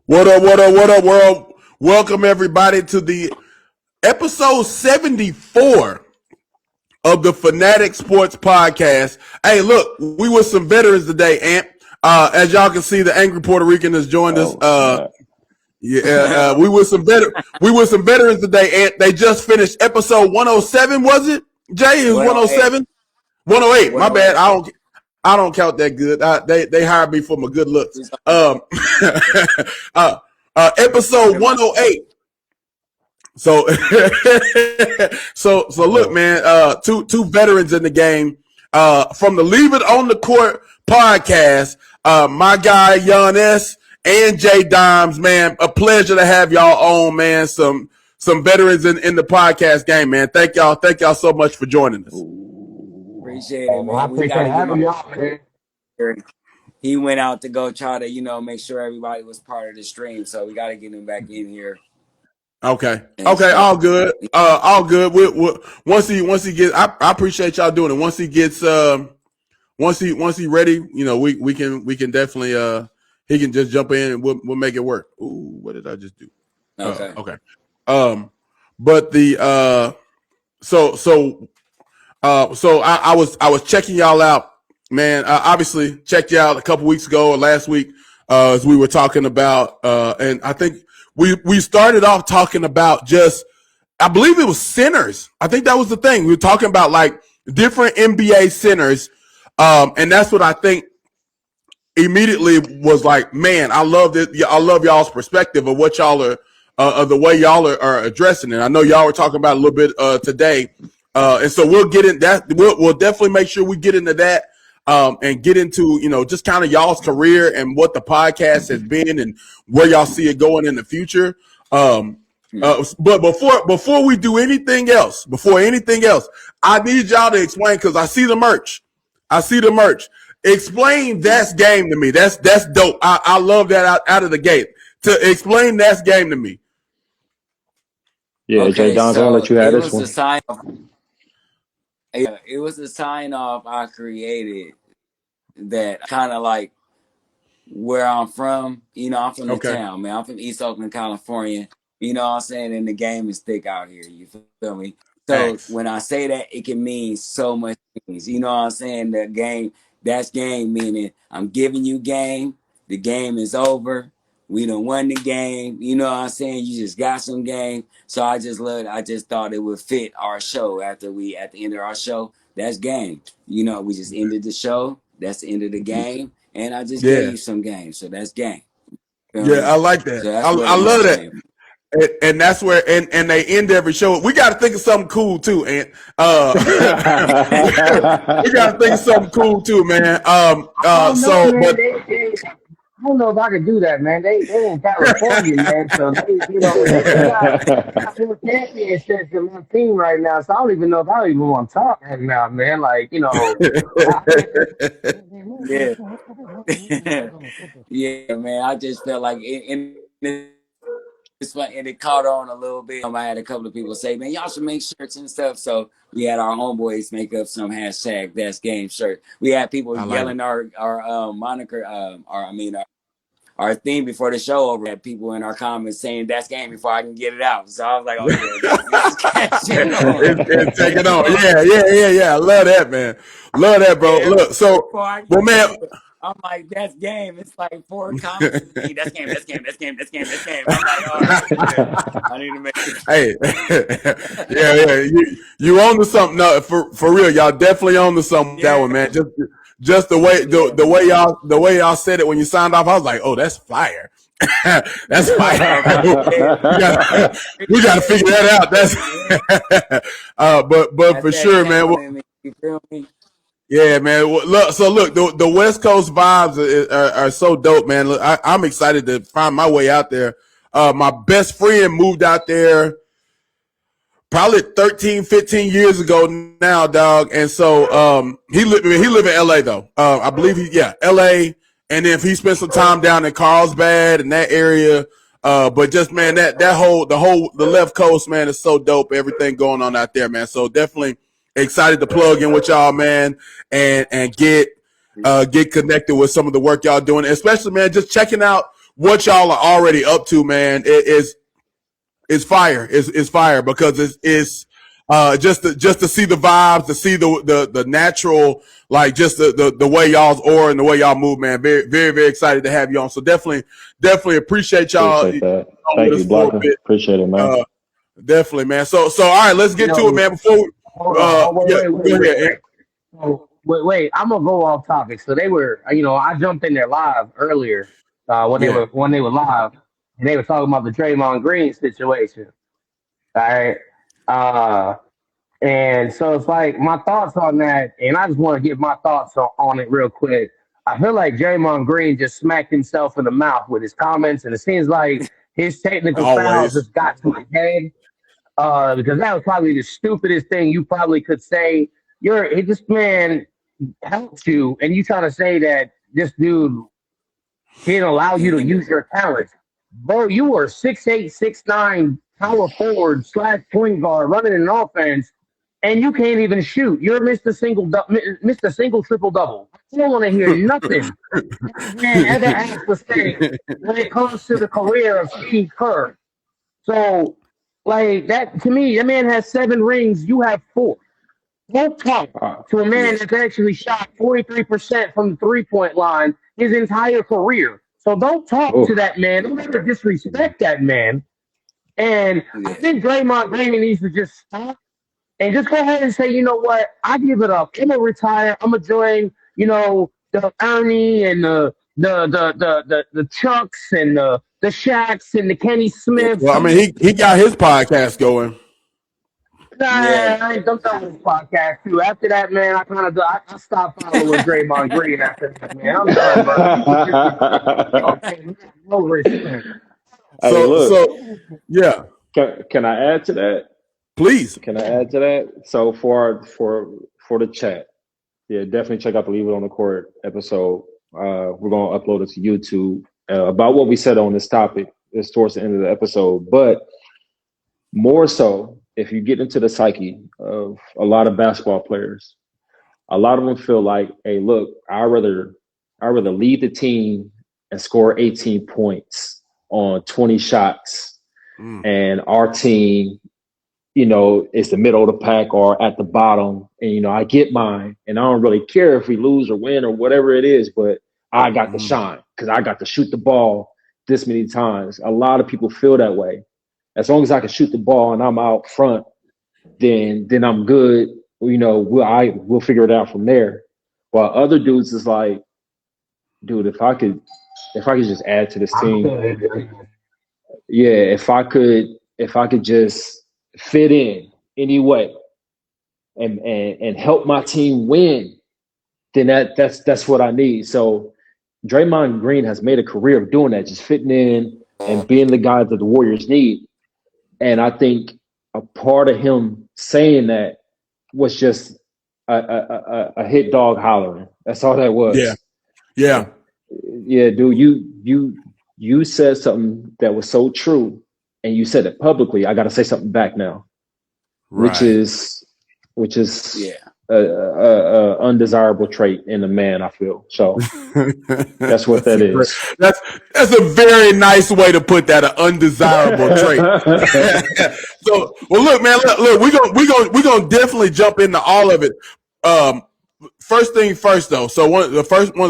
What up, world? Welcome everybody to the episode 74 of the Fanatic Sports Podcast. Hey, look, we were some veterans today, Ant. As y'all can see, the angry Puerto Rican has joined us. We were some veterans today, Ant. They just finished episode 107, was it? Jay, it was 107? 108. My bad. I don't count that good. They hired me for my good looks. Episode 108. So look, man. Two veterans in the game. From the Leave It on the Court podcast. My guy Giannis and Jay Dimes, man. A pleasure to have y'all on, man. Some veterans in the podcast game, man. Thank y'all so much for joining us. Appreciate it, man. I appreciate having y'all, man. He went out to go try to, make sure everybody was part of the stream. So we got to get him back in here. Okay. All good. All good. Once he gets, I appreciate y'all doing it. Once he gets, once he ready, we can definitely, he can just jump in and we'll make it work. Ooh, what did I just do? Okay. Okay. But I was checking y'all out, man. Obviously checked you out a couple weeks ago or last week, as we were talking about, and I think we started off talking about I believe it was centers. I think that was the thing. We were talking about like different NBA centers. And that's what I think immediately was like, man, I love this. I love y'all's perspective of what y'all are, of the way y'all are addressing it. I know y'all were talking about a little bit, today. And so we'll get in that. We'll definitely make sure we get into that, and get into, just kind of y'all's career and what the podcast has been and where y'all see it going in the future. But before we do anything else, I need y'all to explain, because I see the merch. Explain That's Game to me. That's dope. I love that out of the gate. To explain That's Game to me. Yeah, okay, Jay Don, I'll let you have this one. It was a sign off I created that kind of like where I'm from. I'm from the town, man. I'm from East Oakland, California. You know what I'm saying? And the game is thick out here. You feel me? So when I say that, it can mean so much things. You know what I'm saying? The game, that's game, meaning I'm giving you game. The game is over. We done won the game. You know what I'm saying? You just got some game. So I just thought it would fit our show at the end of our show. That's game. We just ended the show. That's the end of the game. And I just gave you some game. So that's game. I like that. So I love that. And that's where, and they end every show. We got to think of something cool too, and we got to think of something cool too, man. I don't know if I could do that, man. They in California, man. So they got more championships in my team right now. So I don't even know if I even want to talk right now, man. Like, yeah, man. I just felt like and it caught on a little bit. I had a couple of people say, man, y'all should make shirts and stuff. So we had our homeboys make up some hashtag That's Game shirt. We had people yelling our moniker, our theme before the show over. Had people in our comments saying That's Game before I can get it out. So I was like, oh yeah, it's taking on. Yeah. I love that, man. Love that, bro. Yeah. Look, so man. I'm like, that's game. It's like 4 comments. That's game. I'm like, all right, I need to make it. Yeah. You on to something? No, for real, y'all definitely on to something. That one, man. Just the way y'all said it when you signed off, I was like, oh, that's fire. That's fire. we gotta figure that out. But that's for sure, man. You feel me? Yeah, man. Look, the West Coast vibes are so dope, man. Look, I'm excited to find my way out there. My best friend moved out there probably 13, 15 years ago now, dog. And so he live in LA though. I believe LA. And then he spent some time down in Carlsbad and that area. But just, man, the left coast, man, is so dope. Everything going on out there, man. So definitely excited to plug in with y'all, man, and get connected with some of the work y'all doing, especially, man, just checking out what y'all are already up to, man, is fire. It's fire because it's just to see the vibes, to see the natural, like just the way y'all's aura and the way y'all move, man. Very, very, very excited to have you on. So definitely appreciate y'all. Appreciate that. Thank you, Blocker. Appreciate it, man. Definitely, man. So all right, let's get to it, man. Before we, wait. Wait, I'm gonna go off topic. So they were, I jumped in there live earlier when they were live, and they were talking about the Draymond Green situation. All right, and so it's like my thoughts on that, and I just want to give my thoughts on it real quick. I feel like Draymond Green just smacked himself in the mouth with his comments, and it seems like his technical foul just got to his head. Because that was probably the stupidest thing you probably could say. This man helped you, and you trying to say that this dude didn't allow you to use your talent. Bro, you were 6'8", 6'9", power forward / point guard running an offense, and you can't even shoot. You're missed a single triple double. I don't want to hear nothing man ever has to say when it comes to the career of Steve Kerr. So, like that to me, that man has 7 rings. You have 4. Don't talk to a man that's actually shot 43% from the 3-point line his entire career. So don't talk to that man. Don't ever disrespect that man. And I think Draymond Green needs to just stop and just go ahead and say, you know what? I give it up. I'm gonna retire. I'm gonna join, the Ernie and the Chucks and the Shaqs and the Kenny Smiths. Well, I mean, he got his podcast going. I don't know his podcast too. After that, man, I stopped following Draymond Green after that, man. I'm done, bro. Okay, no respect. So yeah. Can I add to that? Please. Can I add to that? So for the chat, definitely check out the Leave It on the Court episode. We're gonna upload it to YouTube. About what we said on this topic is towards the end of the episode, but more so, if you get into the psyche of a lot of basketball players, a lot of them feel like, hey, look, I'd rather lead the team and score 18 points on 20 shots, and our team, is the middle of the pack or at the bottom, and I get mine, and I don't really care if we lose or win or whatever it is, but I got to shine because I got to shoot the ball this many times. A lot of people feel that way. As long as I can shoot the ball and I'm out front, then I'm good. We'll figure it out from there. While other dudes is like, dude, if I could just add to this team, if I could just fit in anyway and help my team win, then that's what I need. So Draymond Green has made a career of doing that, just fitting in and being the guy that the Warriors need. And I think a part of him saying that was just a hit dog hollering. That's all that was. Yeah, dude. You said something that was so true, and you said it publicly. I got to say something back now, which is a undesirable trait in a man, I feel. So that's what that is. That's a very nice way to put that, an undesirable trait. So, well, look, man, look, we're gonna definitely jump into all of it. First thing first, though. So one of the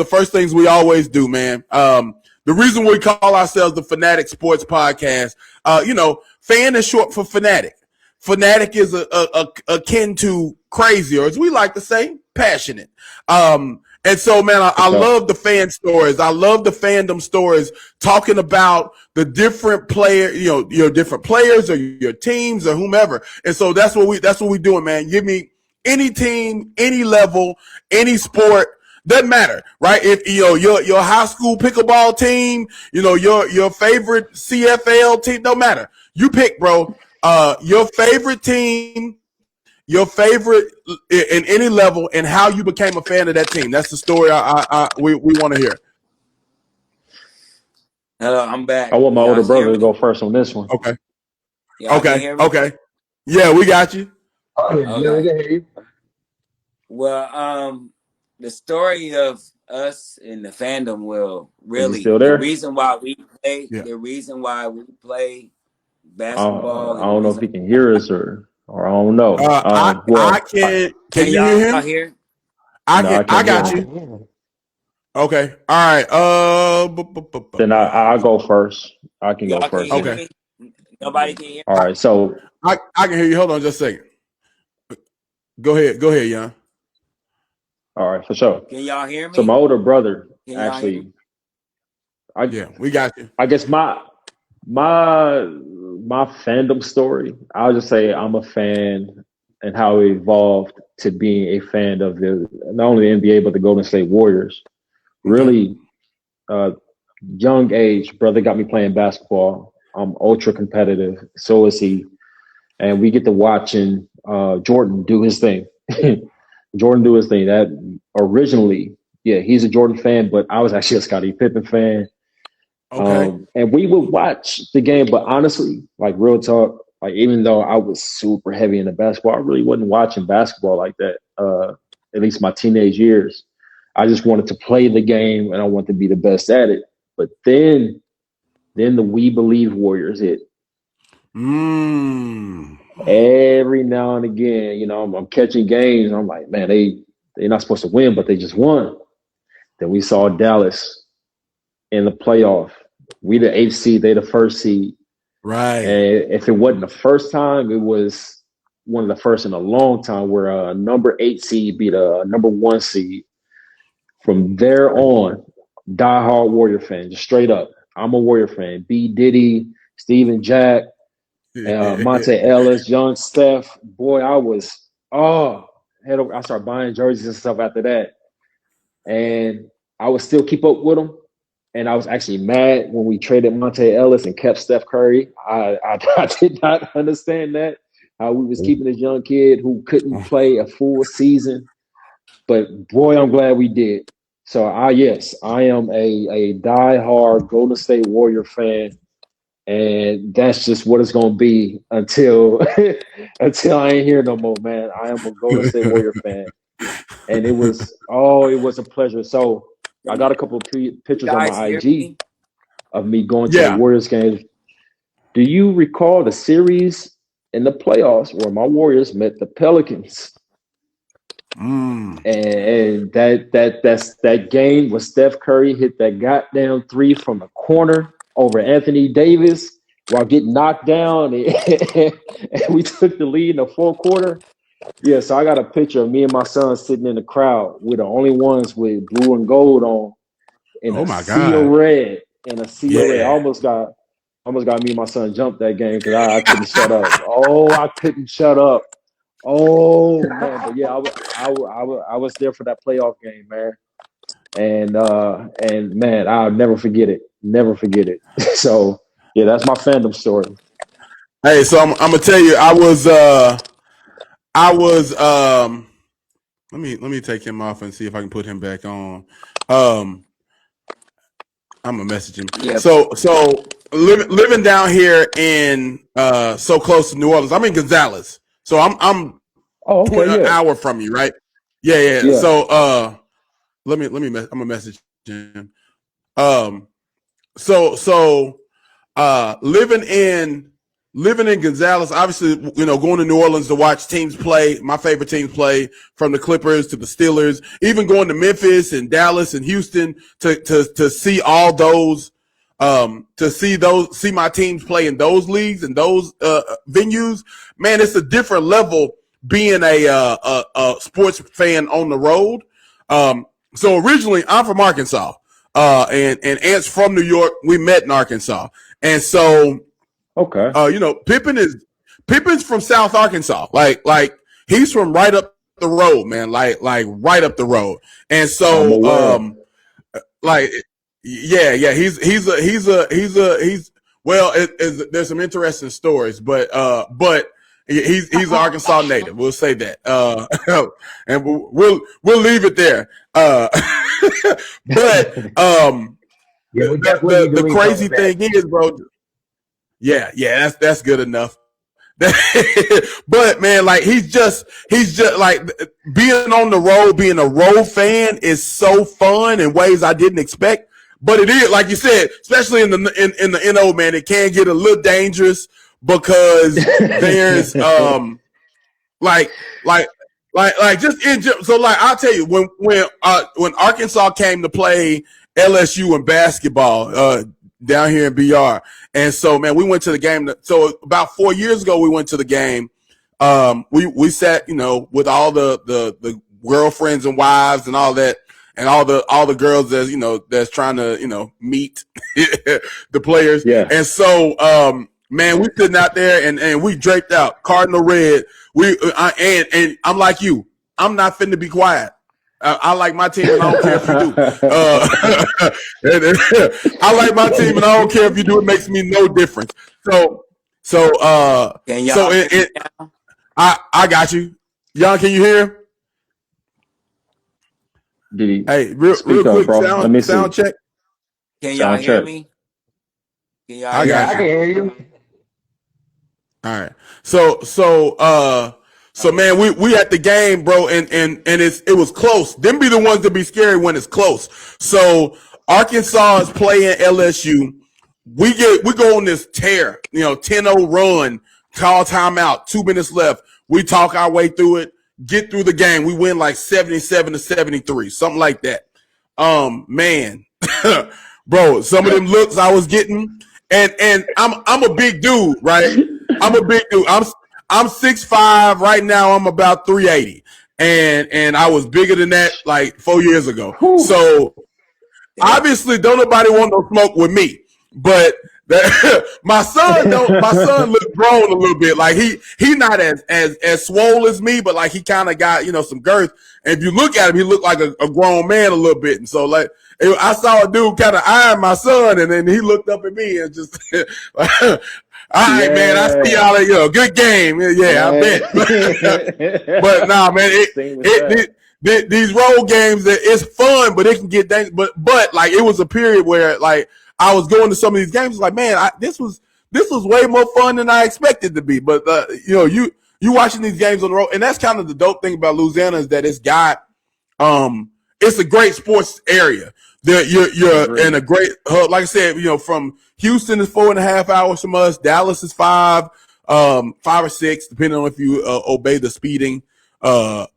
first things we always do, man. The reason we call ourselves the Fanatic Sports Podcast, fan is short for fanatic. Fanatic is akin to crazy, or as we like to say, passionate. And so, man, I love the fan stories. I love the fandom stories talking about the different your different players or your teams or whomever. And so that's what we doing, man. Give me any team, any level, any sport. Doesn't matter, right? If your high school pickleball team, your favorite CFL team, don't matter. You pick, bro. Your favorite team, your favorite in any level, and how you became a fan of that team. That's the story we want to hear. Hello, I'm back. I want my older brother to go first on this one. Okay. Okay. Yeah, we got you. Okay. Well, the story of us in the fandom will Is he really still the there? reason why we play Yeah. the reason why we play I basketball and the don't know if reason he can hear us or I don't know. I can. Can can you hear y'all him? hear? I No, can. I I can't hear got I him. you. can hear him. Okay. All right. Then I'll go first. I can go Y'all can't first hear Okay. then. me? Nobody can hear All me? right. So I can hear you. Hold on just a second. Go ahead. Go ahead, Jan. all right, for sure. Can y'all hear So my me? older brother Can y'all hear me? actually, I Yeah, we got you. I guess my my fandom story. I'll just say I'm a fan and how it evolved to being a fan of the not only the NBA but the Golden State Warriors. Okay. Really, uh, young age, brother got me playing basketball. I'm ultra competitive. So is he, and we get to watching Jordan do his thing. Jordan do his thing. That originally, yeah, he's a Jordan fan, but I was actually a Scottie Pippen fan. Okay. And we would watch the game, but honestly, like real talk, like even though I was super heavy into basketball, I really wasn't watching basketball like that. At least my teenage years, I just wanted to play the game and I wanted to be the best at it. But then the We Believe Warriors hit. Mm. Every now and again, I'm catching games. And I'm like, man, they're not supposed to win, but they just won. Then we saw Dallas in the playoff. We the 8th seed, they the 1st seed. Right. And if it wasn't the first time, it was one of the first in a long time where a number 8 seed beat a number 1 seed. From there on, diehard Warrior fan, just straight up. I'm a Warrior fan. B. Diddy, Steven Jack, Monte Ellis, Young Steph. Boy, I started buying jerseys and stuff after that. And I would still keep up with them. And I was actually mad when we traded Monte Ellis and kept Steph Curry. I did not understand that, how we was keeping this young kid who couldn't play a full season. But boy, I'm glad we did. So I am a diehard Golden State Warrior fan. And that's just what it's gonna be until until I ain't here no more, man. I am a Golden State Warrior fan. And it was a pleasure. So I got a couple of You pictures on guys my hear IG me? of me going to the Yeah. Warriors games. Do you recall the series in the playoffs where my Warriors met the Pelicans? Mm. And that game where Steph Curry hit that goddamn 3 from the corner over Anthony Davis while getting knocked down, and we took the lead in the fourth quarter. Yeah, so I got a picture of me and my son sitting in the crowd. We're the only ones with blue and gold on in Oh a my sea of God. red. In a sea of red. I Yeah. almost got me and my son jump that game because I couldn't shut up. Oh, I couldn't shut up. Oh man, but yeah, I was there for that playoff game, man. And man, I'll never forget it. Never forget it. So yeah, that's my fandom story. Hey, so I'm gonna tell you, I was let me take him off and see if I can put him back on. I'm gonna message him. Yeah. So living down here in so close to New Orleans. I'm in Gonzales. So I'm Oh, okay, an yeah. hour from you, right? Yeah. Yeah. So I'm gonna message him. Um so living in Gonzales, obviously, going to New Orleans to watch teams play, my favorite teams play, from the Clippers to the Steelers, even going to Memphis and Dallas and Houston to see all those, see my teams play in those leagues and those venues. Man, it's a different level being a sports fan on the road. So originally, I'm from Arkansas, and Ant's from New York. We met in Arkansas, and so Okay. Pippen's from South Arkansas. Like he's from right up the road, man. Like right up the road. And I'm so aware. like yeah, he's well, there's some interesting stories, but he's an Arkansas native. We'll say that. And we'll leave it there. But Yeah, we definitely need to the link up crazy with that. thing is, bro. Yeah, that's good enough. But man, like he's just like being on the road, being a road fan is so fun in ways I didn't expect. But it is, like you said, especially in the NO, man, it can get a little dangerous because there's like just so like I'll tell you when Arkansas came to play LSU in basketball down here in BR, and so man, we went to the game. So about 4 years ago, we went to the game. We sat, with all the girlfriends and wives and all that, and all the girls that's trying to meet the players. Yeah. And so man, we sitting out there and we draped out Cardinal red. And I'm like you. I'm not finna be quiet. I like my team, and I don't care if you do. I like my team, and I don't care if you do. It makes me no difference. I got you. Young, can you hear? Did he? Hey, real quick, bro. Sound check. Can y'all hear me? Can y'all hear me? I can hear you. All right. So man, we at the game, bro, and it was close. Them be the ones that be scary when it's close. So Arkansas is playing LSU. We go on this tear, 10-0 run, call timeout, 2 minutes left. We talk our way through it, get through the game. We win like 77-73, something like that. Man, bro, some of them looks I was getting, and I'm a big dude, right? I'm a big dude. I'm 6'5" right now. I'm about 380, and I was bigger than that like 4 years ago. Whew. So obviously, don't nobody want no smoke with me. But my son looked grown a little bit. Like he not as swole as me, but like he kind of got some girth. And if you look at him, he looked like a grown man a little bit. And so like I saw a dude kind of eyeing my son, and then he looked up at me and just. All right, man. I see y'all at good game. Yeah, I bet. But nah, man, these road games, it's fun, but it can get dangerous. But like it was a period where like I was going to some of these games, like man, this was way more fun than I expected to be. But you watching these games on the road, and that's kind of the dope thing about Louisiana is that it's got it's a great sports area. You're in a great hub. Like I said, from Houston is 4.5 hours from us. Dallas is 5 or 6, depending on if you obey the speeding. But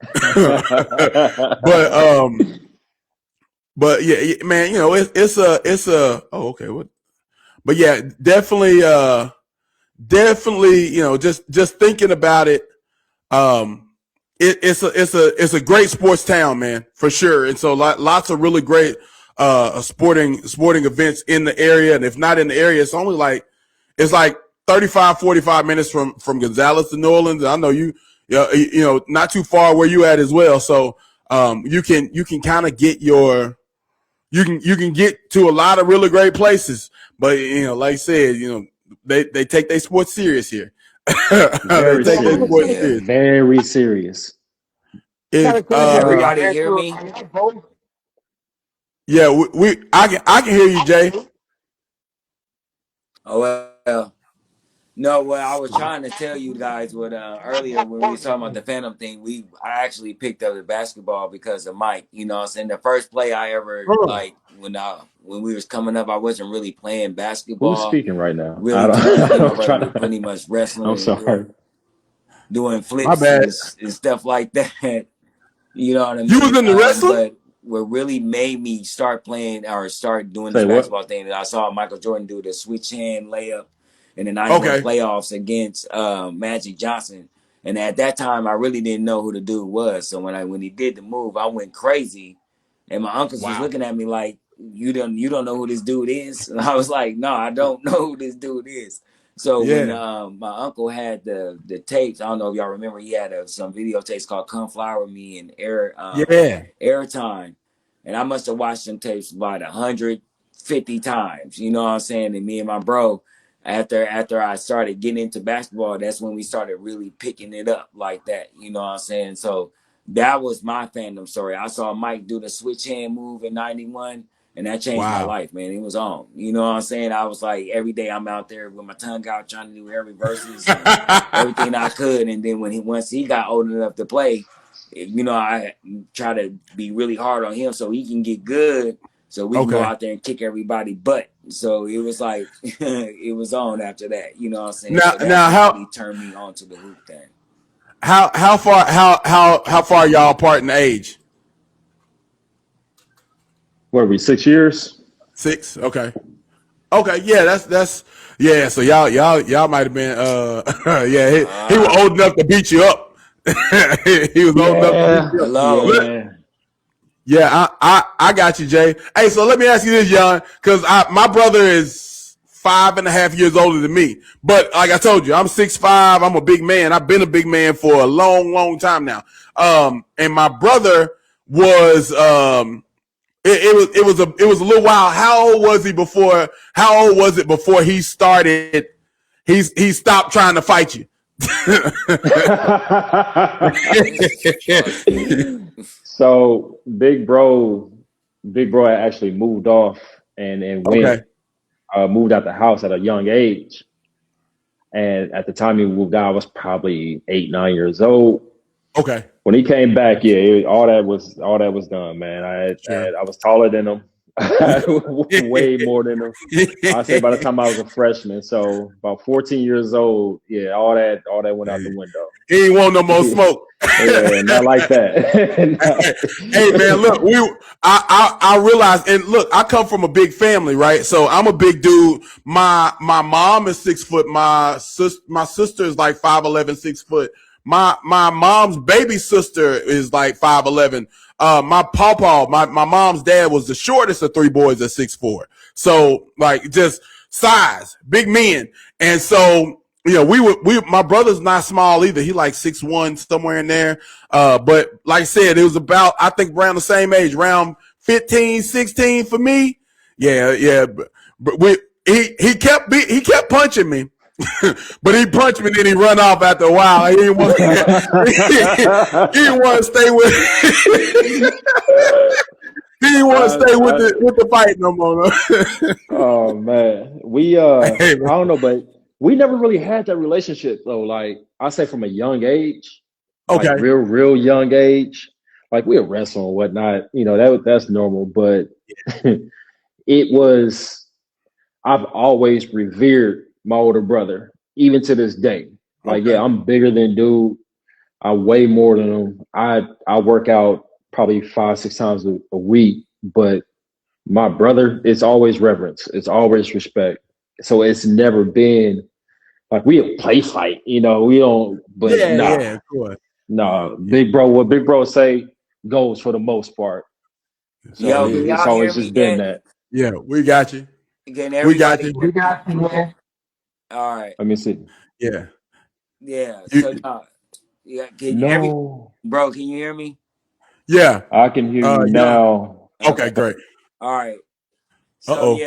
yeah, man, it's a oh, okay. What? But yeah, definitely, just thinking about it, it's a great sports town, man, for sure. And so lots of really great sporting events in the area. And if not in the area, it's only it's like 35-45 minutes from Gonzales to New Orleans. And I know you not too far where you at as well. So you can kind of get you can get to a lot of really great places. But like I said, they take their sports serious here. Very serious. Very serious. Everybody hear me? Yeah, I can hear you, Jay. Oh well. No, well, I was trying to tell you guys what earlier when we were talking about the Phantom thing, I actually picked up the basketball because of Mike. I'm saying the first play I ever when we was coming up, I wasn't really playing basketball. Who's speaking right now? Really, I'm pretty much wrestling. I'm sorry. Doing flips and stuff like that. You know what I mean? You was in the wrestling? But what really made me start playing or start doing this basketball thing is I saw Michael Jordan do the switch hand layup in the 91 playoffs against Magic Johnson. And at that time, I really didn't know who the dude was. So when he did the move, I went crazy. And my uncles was looking at me like, you don't know who this dude is? And I was like, no, I don't know who this dude is. So when my uncle had the tapes, I don't know if y'all remember, he had some videotapes called "Come Fly With Me" and Airtime, and I must have watched them tapes about 150 times. You know what I'm saying? And me and my bro, after I started getting into basketball, that's when we started really picking it up like that. You know what I'm saying? So that was my fandom story. I saw Mike do the switch hand move in '91. And that changed my life, man. It was on. You know what I'm saying? I was like, every day I'm out there with my tongue out trying to do every verses and everything I could. And then once he got old enough to play, you know, I try to be really hard on him so he can get good, so we can go out there and kick everybody butt. So it was like it was on after that. You know what I'm saying? Now, so that really turned me on to the hoop thing. How far y'all apart in age? What are we, 6 years? 6. Okay. Yeah, that's yeah. So y'all might have been yeah. He was old enough to beat you up. He was old enough to beat you up. Hello. Yeah, I got you, Jay. Hey, so let me ask you this, Jan, because my brother is 5.5 years older than me. But like I told you, I'm 6'5". I'm a big man. I've been a big man for a long time now. And my brother was it was a little while. How old was he before? How old was it before he started? He stopped trying to fight you. So big bro had actually moved off and went moved out the house at a young age. And at the time he moved out, I was probably 8, 9 years old. Okay. When he came back, all that was done, man. I was taller than him, way more than him. I say by the time I was a freshman, so about 14 years old, all that went out the window. He ain't want no more smoke. Yeah, not like that. Hey man, look, I realized, and look, I come from a big family, right? So I'm a big dude. My mom is 6 foot. My sister is like 5'11", 6 foot. My mom's baby sister is like 5'11". My pawpaw, my mom's dad was the shortest of 3 boys at 6'4". So like just size, big men. And so, you know, my brother's not small either. He like 6'1", somewhere in there. But like I said, it was about, I think around the same age, around 15, 16 for me. Yeah. But he kept punching me. But he punched me, and then he run off after a while. He didn't want to stay with. He didn't want to stay with the fight no more. Oh man, I don't know, but we never really had that relationship though. Like I say, from a young age, like real young age, like we would wrestle and whatnot. You know that's normal, but it was. I've always revered my older brother, even to this day. Like, I'm bigger than dude. I weigh more than him. I work out probably 5, 6 times a week, but my brother, it's always reverence. It's always respect. So it's never been like we play fight, you know, we don't, but of course. Nah, big bro, what big bro say goes for the most part. So it's always just been that. Yeah, we got you. We got you. We got you, man. All right. Let me see. Yeah. So can you hear me? Bro, can you hear me? Yeah. I can hear you now. Okay, great. All right. So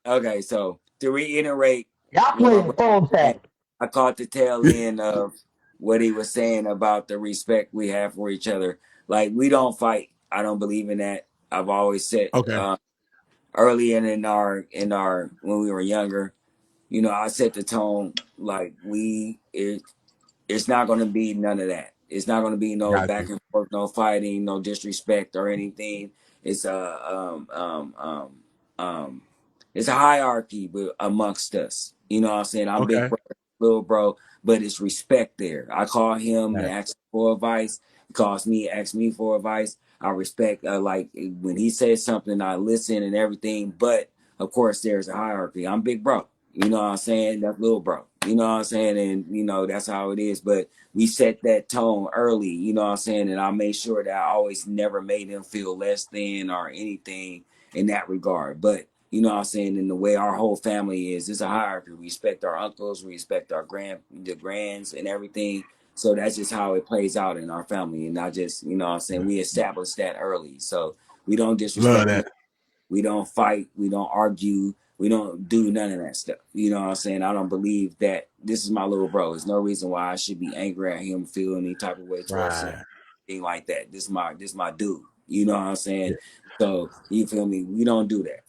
okay, so to reiterate, y'all playing phone tag. I caught the tail end of what he was saying about the respect we have for each other. Like, we don't fight. I don't believe in that. I've always said early in our when we were younger, you know, I set the tone like it's not going to be none of that. It's not going to be no back and forth, no fighting, no disrespect or anything. It's it's a hierarchy amongst us. You know what I'm saying? I'm big brother, little bro, but it's respect there. I call him and ask for advice. He calls me, asks me for advice. I respect, like when he says something, I listen and everything. But of course, there's a hierarchy. I'm big bro. You know what I'm saying? That's little bro. You know what I'm saying? And, you know, that's how it is. But we set that tone early, you know what I'm saying? And I made sure that I always never made him feel less than or anything in that regard. But, you know what I'm saying? In the way our whole family is, it's a hierarchy. We respect our uncles, we respect our grands and everything. So that's just how it plays out in our family. And I just, you know what I'm saying? We established that early. So we don't disrespect. We don't fight. We don't argue. We don't do none of that stuff. You know what I'm saying? I don't believe that this is my little bro. There's no reason why I should be angry at him, feel any type of way towards him, anything like that. This is my dude. You know what I'm saying? Yeah. So you feel me? We don't do that.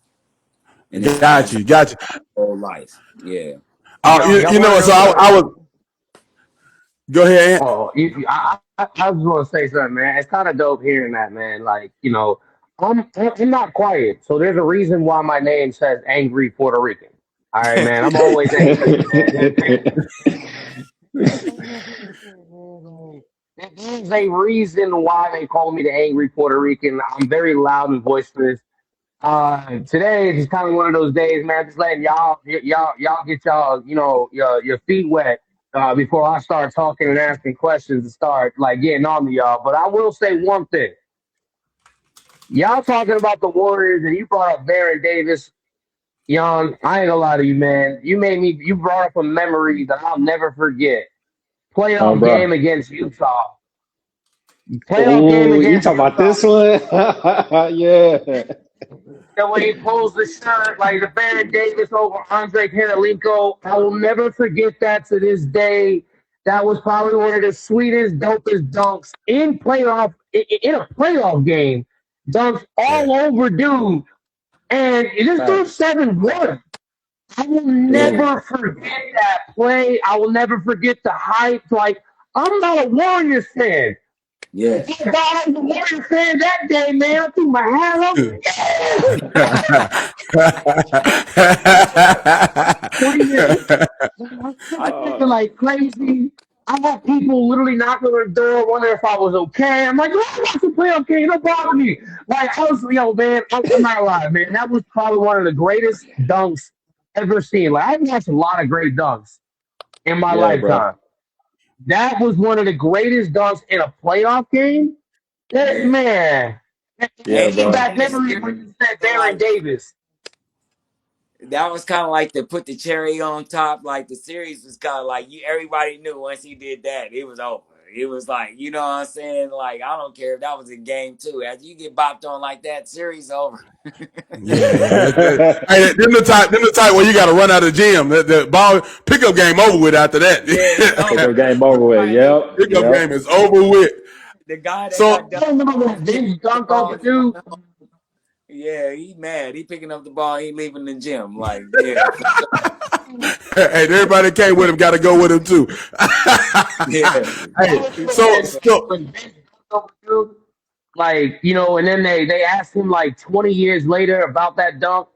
And Got you. Whole life. Yeah. You know, so I was. Go ahead, Ant. Oh, I was going to say something, man. It's kind of dope hearing that, man. Like, I'm not quiet. So there's a reason why my name says Angry Puerto Rican. All right, man. I'm always angry, man. There's a reason why they call me the Angry Puerto Rican. I'm very loud and boisterous. Today is kind of one of those days, man. Just letting y'all get your feet wet before I start talking and asking questions and start like getting on to y'all. But I will say one thing: y'all talking about the Warriors, and you brought up Baron Davis. Young, I ain't gonna lie to you, man. You brought up a memory that I'll never forget. Playoff game bro. against Utah. Playoff game Oh, you against talking about Utah. this one? Yeah. The way he pulls the shirt, like the Baron Davis over Andre Karolinko. I will never forget that to this day. That was probably one of the sweetest, dopest dunks in a playoff game. Dunks all over dude. And this dude 7-1. I will Yeah. never forget that play. I will never forget the hype. Like, I'm not a Warriors fan. Yeah. I was a Warriors fan that day, man. I threw my hat up. I was like crazy. I had people literally knocking on the door, wondering if I was okay. I'm like, I want to play okay, don't bother me. Like, I was, man, I'm not lying, man. That was probably one of the greatest dunks ever seen. Like, I've watched a lot of great dunks in my Yeah, bro. lifetime. That was one of the greatest dunks in a playoff game. That Yeah. man. Yeah, Came bro. back memories when you said Baron Davis. That was kind of like to put the cherry on top. Like the series was kind of like everybody knew once he did that, it was over. It was like, you know what I'm saying? Like, I don't care if that was in game 2. After you get bopped on like that, series over. Yeah. Hey, them the type where you got to run out of the gym. The ball pickup game over with after that. Yeah, Pick up game over with. Yep. Pickup Yep. game is over with. the guy that So, got I done don't know when Vince the dunked ball, over dude. yeah, he mad. He picking up the ball, he leaving the gym. Like, yeah, for hey, everybody that came with him got to go with him too. yeah, Hey, so When Vince dunked over dude, like, and then they asked him like 20 years later about that dunk.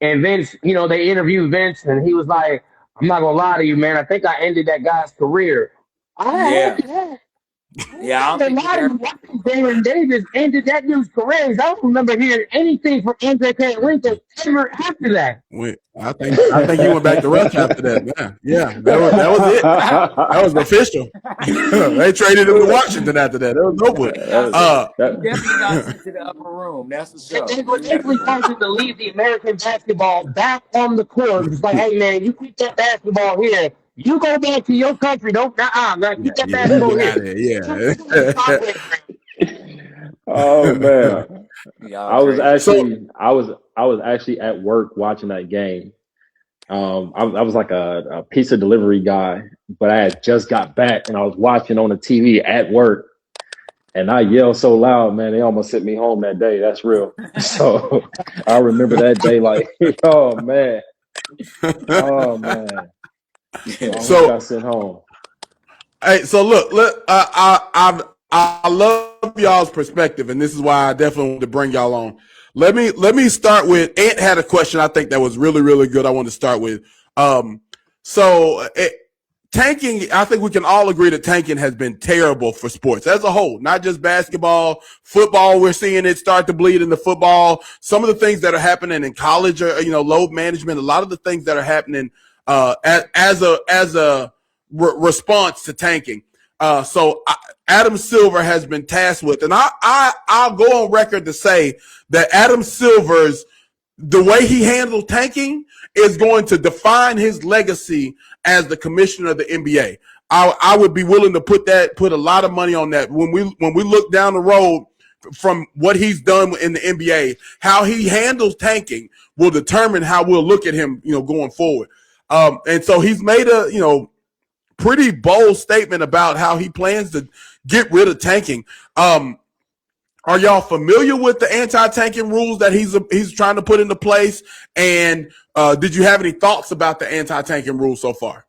And Vince, they interviewed Vince and he was like, I'm not gonna lie to you, man. I think I ended that guy's career. yeah, I yeah. I don't don't think he ever. lie to you. I think Baron Davis ended that dude's career. I don't remember hearing anything from Andre Karolinko ever after that. I think he went back to Russ after that. Yeah, that was it. That was official. They traded him to Washington after that. That was over with. He definitely got sent to the upper room. That's for And sure. they were basically told him to leave the American basketball back on the court. It's like, hey man, you keep that basketball here. You go back to your country. Don't keep that Yeah, you basketball get here. out of there. Yeah. Oh man. Y'all I was crazy. actually at work watching that game. I was like a pizza delivery guy, but I had just got back and I was watching on the TV at work, and I yelled so loud, man, they almost sent me home that day. That's real. So I remember that day like, oh man, I almost got So, sent home. hey, so look, I love y'all's perspective, and this is why I definitely want to bring y'all on. Let me start with Ant had a question I think that was really, really good. I want to start with. So tanking, I think we can all agree that tanking has been terrible for sports as a whole, not just basketball, football. We're seeing it start to bleed into football. Some of the things that are happening in college are, load management. A lot of the things that are happening as a response to tanking. So Adam Silver has been tasked with, and I'll go on record to say that Adam Silver's the way he handled tanking is going to define his legacy as the commissioner of the NBA. I would be willing to put a lot of money on that. When we look down the road from what he's done in the NBA, how he handles tanking will determine how we'll look at him, going forward. And so he's made a, pretty bold statement about how he plans to get rid of tanking. Are y'all familiar with the anti-tanking rules that he's trying to put into place? And did you have any thoughts about the anti-tanking rules so far?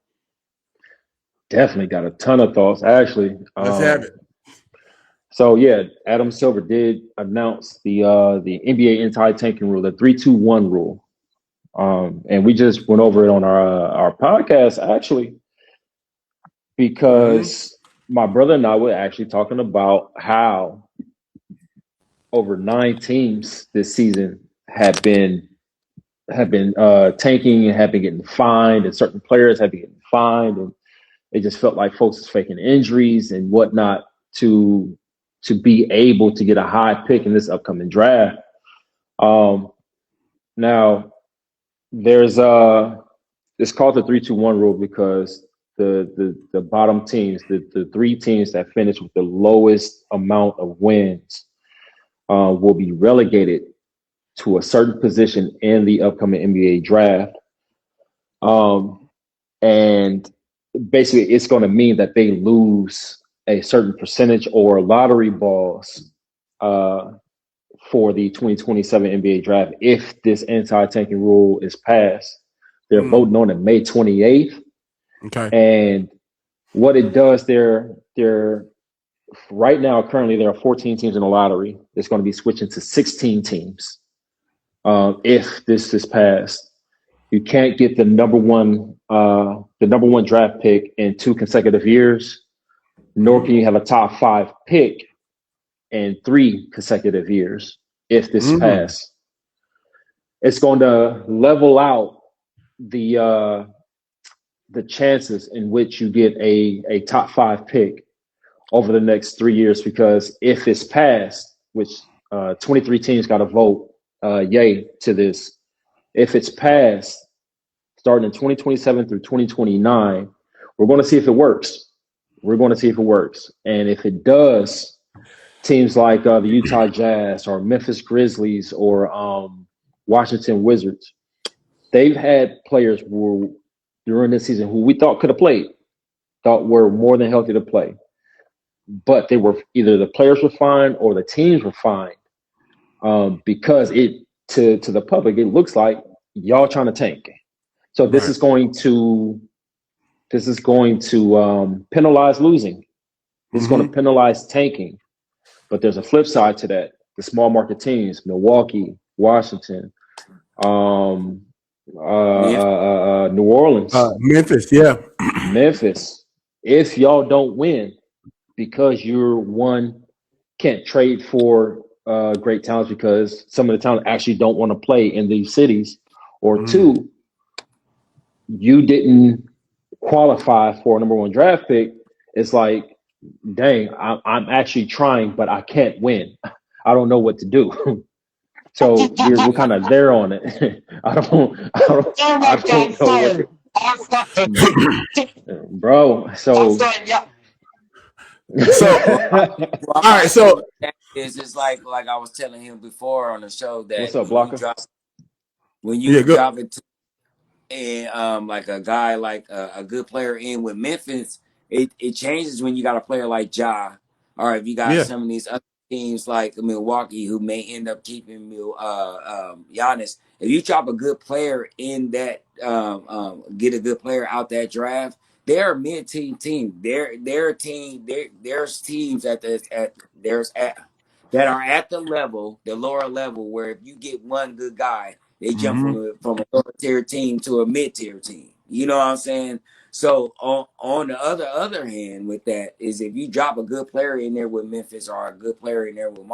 Definitely got a ton of thoughts. Actually, let's have it. So yeah, Adam Silver did announce the NBA anti-tanking rule, the 3-2-1 rule, and we just went over it on our podcast actually, because my brother and I were actually talking about how over 9 teams this season have been tanking and have been getting fined, and certain players have been getting fined, and it just felt like folks is faking injuries and whatnot to be able to get a high pick in this upcoming draft. Now there's it's called the 3-2-1 rule because the bottom teams, the 3 teams that finish with the lowest amount of wins will be relegated to a certain position in the upcoming NBA draft. And basically it's going to mean that they lose a certain percentage or lottery balls for the 2027 NBA draft if this anti-tanking rule is passed. They're voting on it May 28th. Okay. And what it does, they're right now, currently there are 14 teams in the lottery. It's going to be switching to 16 teams if this is passed. You can't get the number one draft pick in 2 consecutive years, nor can you have a top 5 pick in 3 consecutive years if this passed. It's going to level out the chances in which you get a top 5 pick over the next 3 years, because if it's passed, which 23 teams got to vote yay to this, if it's passed, starting in 2027 through 2029, we're going to see if it works. And if it does, teams like the Utah Jazz or Memphis Grizzlies or Washington Wizards, they've had players who during this season who we thought could have played, thought were more than healthy to play. But they were either the players were fined or the teams were fined because it to the public, it looks like y'all trying to tank. So this is going to penalize losing. This is going to penalize tanking. But there's a flip side to that. The small market teams, Milwaukee, Washington, New Orleans, Memphis, yeah. Memphis. If y'all don't win because you're one, can't trade for great talents because some of the talent actually don't want to play in these cities, or 2, you didn't qualify for a number 1 draft pick, it's like, dang, I'm actually trying, but I can't win. I don't know what to do. So we're kind of there on it. I don't know bro. So all right. So it's just like I was telling him before on the show that what's up, Blocker? When you drop it to and like a guy like a good player in with Memphis, it changes when you got a player like Ja, or if you got some of these other teams like Milwaukee who may end up keeping Giannis. If you drop a good player in that, get a good player out that draft, they're a mid-team team. There's teams that are at the level, the lower level, where if you get one good guy, they jump from a lower tier team to a mid tier team. You know what I'm saying? So on the other hand, with that is if you drop a good player in there with Memphis or a good player in there with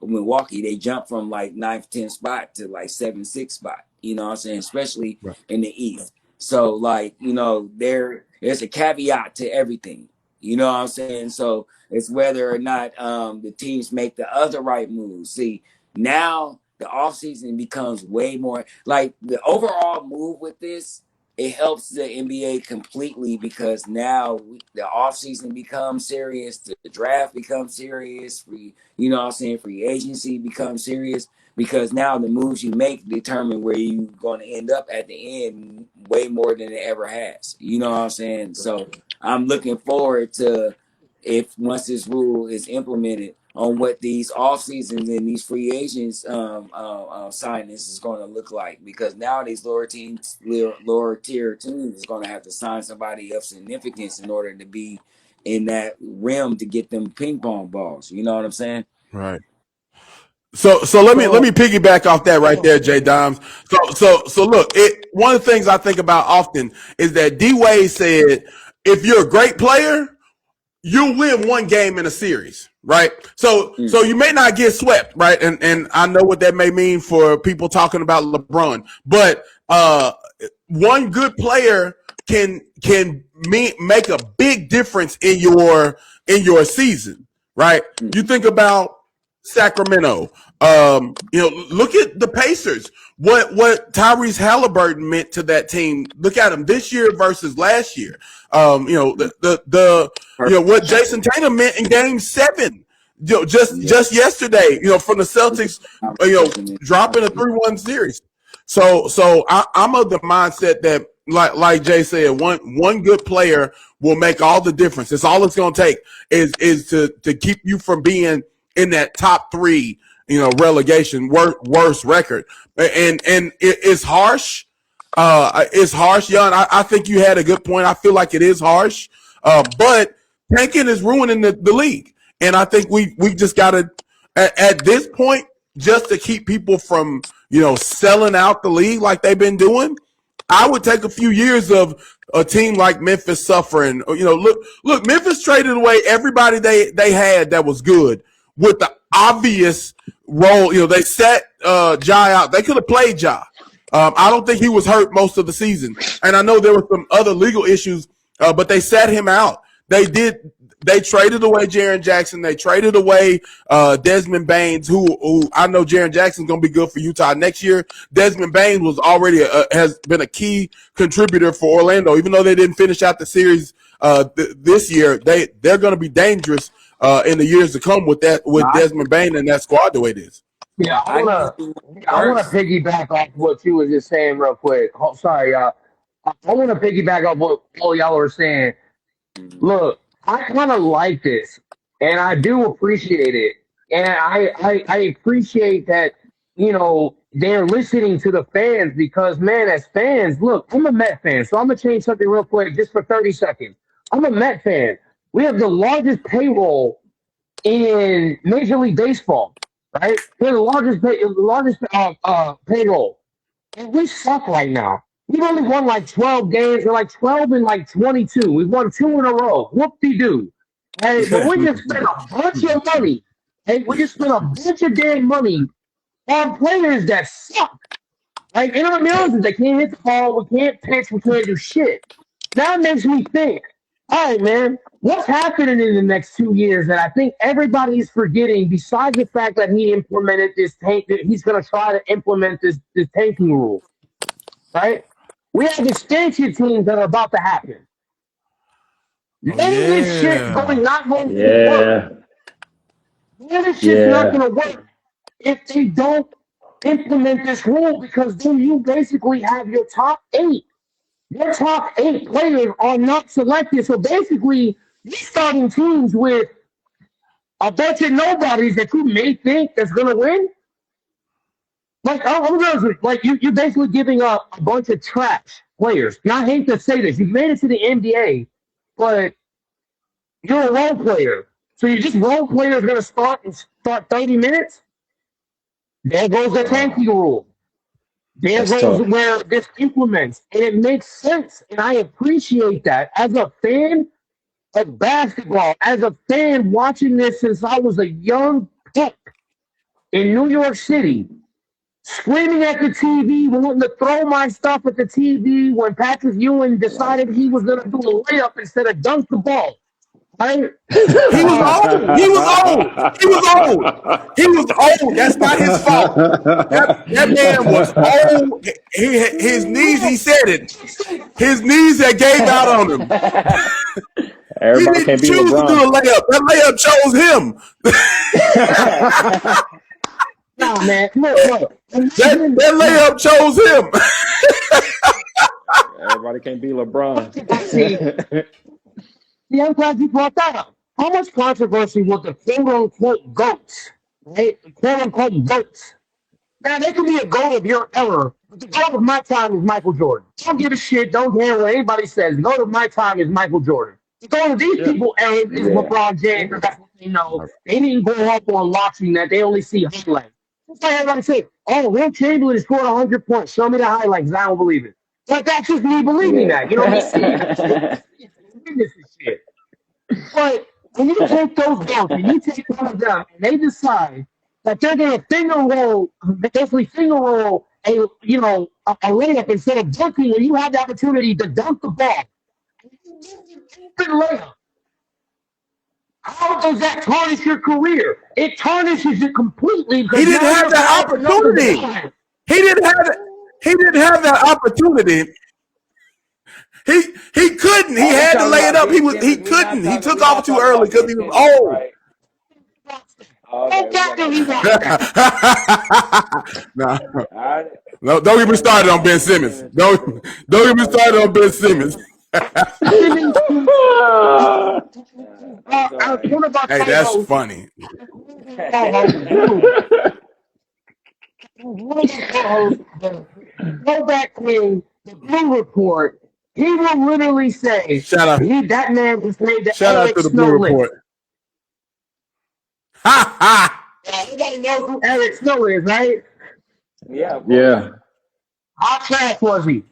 Milwaukee, they jump from like 9th, 10th spot to like 7th, 6th spot. You know what I'm saying? Especially in the East. So like, there's a caveat to everything. You know what I'm saying? So it's whether or not the teams make the other right moves. See, now the offseason becomes way more like the overall move with this. It helps the NBA completely because now the offseason becomes serious, the draft becomes serious, free agency becomes serious because now the moves you make determine where you're going to end up at the end way more than it ever has. You know what I'm saying? So I'm looking forward to if once this rule is implemented on what these off seasons and these free agents signings is going to look like, because now these lower tier teams is going to have to sign somebody of significance in order to be in that rim to get them ping pong balls. You know what I'm saying? Right. So let me piggyback off that right there, Jay Dimes. So look, one of the things I think about often is that D Wade said, if you're a great player, you'll win one game in a series, right? So you may not get swept, right? And I know what that may mean for people talking about LeBron, but one good player can make a big difference in your season, right? You think about Sacramento. Look at the Pacers. What Tyrese Halliburton meant to that team. Look at him this year versus last year. What Jason Tatum meant in Game 7. Just yesterday. From the Celtics. Dropping a 3-1 series. So I'm of the mindset that, like Jay said, one good player will make all the difference. It's all it's going to take is to keep you from being in that top 3, relegation worst record. And it's harsh. It's harsh, Jan. I think you had a good point. I feel like it is harsh. But tanking is ruining the league. And I think we just got to, at this point, just to keep people from, selling out the league like they've been doing, I would take a few years of a team like Memphis suffering. Look, Memphis traded away everybody they had that was good with the obvious role. They sat Ja out. They could have played Ja. I don't think he was hurt most of the season. And I know there were some other legal issues, but they sat him out. They traded away Jaren Jackson. They traded away Desmond Baines, who I know Jaren Jackson's going to be good for Utah next year. Desmond Baines was already has been a key contributor for Orlando. Even though they didn't finish out the series this year, they're going to be dangerous in the years to come with Desmond Baines and that squad the way it is. Yeah, I want to piggyback off what you were just saying real quick. Oh, sorry, y'all. I want to piggyback off what all y'all were saying. Look, I kind of like this, and I do appreciate it, and I appreciate that they're listening to the fans, because man, as fans, look, I'm a Met fan, so I'm gonna change something real quick just for 30 seconds. I'm a Met fan. We have the largest payroll in Major League Baseball. Right? We're the largest payroll. And we suck right now. We've only won like 12 games. We're like 12 and like 22. We've won 2 in a row. Whoop-de-doo. Hey, but we just spent a bunch of money. Hey, we just spent a bunch of damn money on players that suck. Like, you know what I mean? They can't hit the ball. We can't pitch. We can't do shit. That makes me think, all right, man, what's happening in the next 2 years that I think everybody's forgetting, besides the fact that he implemented this tank, that he's going to try to implement this tanking rule, right? We have expansion teams that are about to happen. This shit not going to work. This shit's not going to work if they don't implement this rule, because then you basically have your top 8. Your top 8 players are not selected. So basically, you're starting teams with a bunch of nobodies that you may think that's going to win. Like, I'm going like you're basically giving up a bunch of trash players. And I hate to say this. You've made it to the NBA, but you're a role player. So you just role players going to start 30 minutes? There goes the tanking rule. There goes where this implements, and it makes sense, and I appreciate that. As a fan of basketball, as a fan watching this since I was a young pup in New York City, screaming at the TV, wanting to throw my stuff at the TV when Patrick Ewing decided he was going to do a layup instead of dunk the ball. Right? He was old. That's not his fault. That man was old. His knees, he said it. His knees had gave out on him. Everybody he didn't choose to do a layup. That layup chose him. Nah, man. Look. That layup chose him. Everybody can't be LeBron. See, I'm glad you brought that up. how much controversy will the quote unquote goats, right? Quote unquote goats. Now they can be a goat of your era, but the goat of my time is Michael Jordan. Don't give a shit. Don't care what anybody says. The goat of my time is Michael Jordan. The goat of these people era is LeBron James. That's what they know. They didn't grow up on watching that. They only see highlights. That's why everybody say, "Oh, Will Chamberlain scored 100 points. Show me the highlights. I don't believe it." But that's just me believing that. You know, me seeing that shit. Witness this shit. But when you take those guys and you take one of them and they decide that they're going to finger roll, basically finger roll a layup instead of dunking when you have the opportunity to dunk the ball. Open layup. How does that tarnish your career? It tarnishes it completely because he didn't now have you're that adding another opportunity. guy. He didn't have that. He didn't have that opportunity. He couldn't. He had to lay it up. He couldn't. He took off too early because he was old. Right? Okay, no, right. no, don't get me started on Ben Simmons. Don't get me started on Ben Simmons. Hey, that's funny. Go back to the Blue Report. He will literally say, that man was made the Eric Snow list. Ha ha! Everybody knows who Eric Snow is, right? Yeah. How trash was he?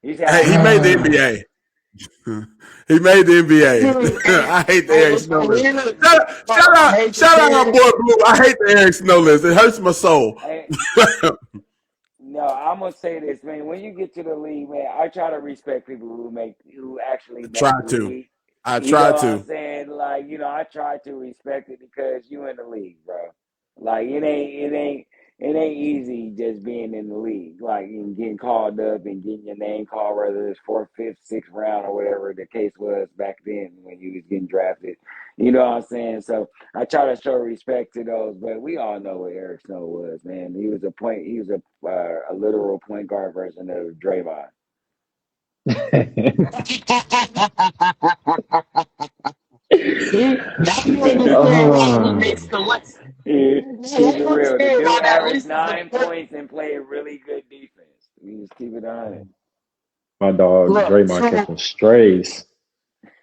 Hey, he made the NBA. He made the NBA. I hate the Eric Snow list. Shout out my boy Blue. I hate the Eric Snow list. It hurts my soul. No, I'm gonna say this, man. When you get to the league, man, I try to respect people who actually make the league. I try to. What I'm saying? Like, I try to respect it because you in the league, bro. Like, it ain't easy just being in the league, like, and getting called up and getting your name called, whether it's 4th, 5th, 6th round or whatever the case was back then when you was getting drafted. You know what I'm saying? So I try to show respect to those, but we all know what Eric Snow was, man. He was a literal point guard version of Draymond. Keep it real. The dude averaged 9 points and played really good defense. We just keep it on it. My dog Draymond catching strays.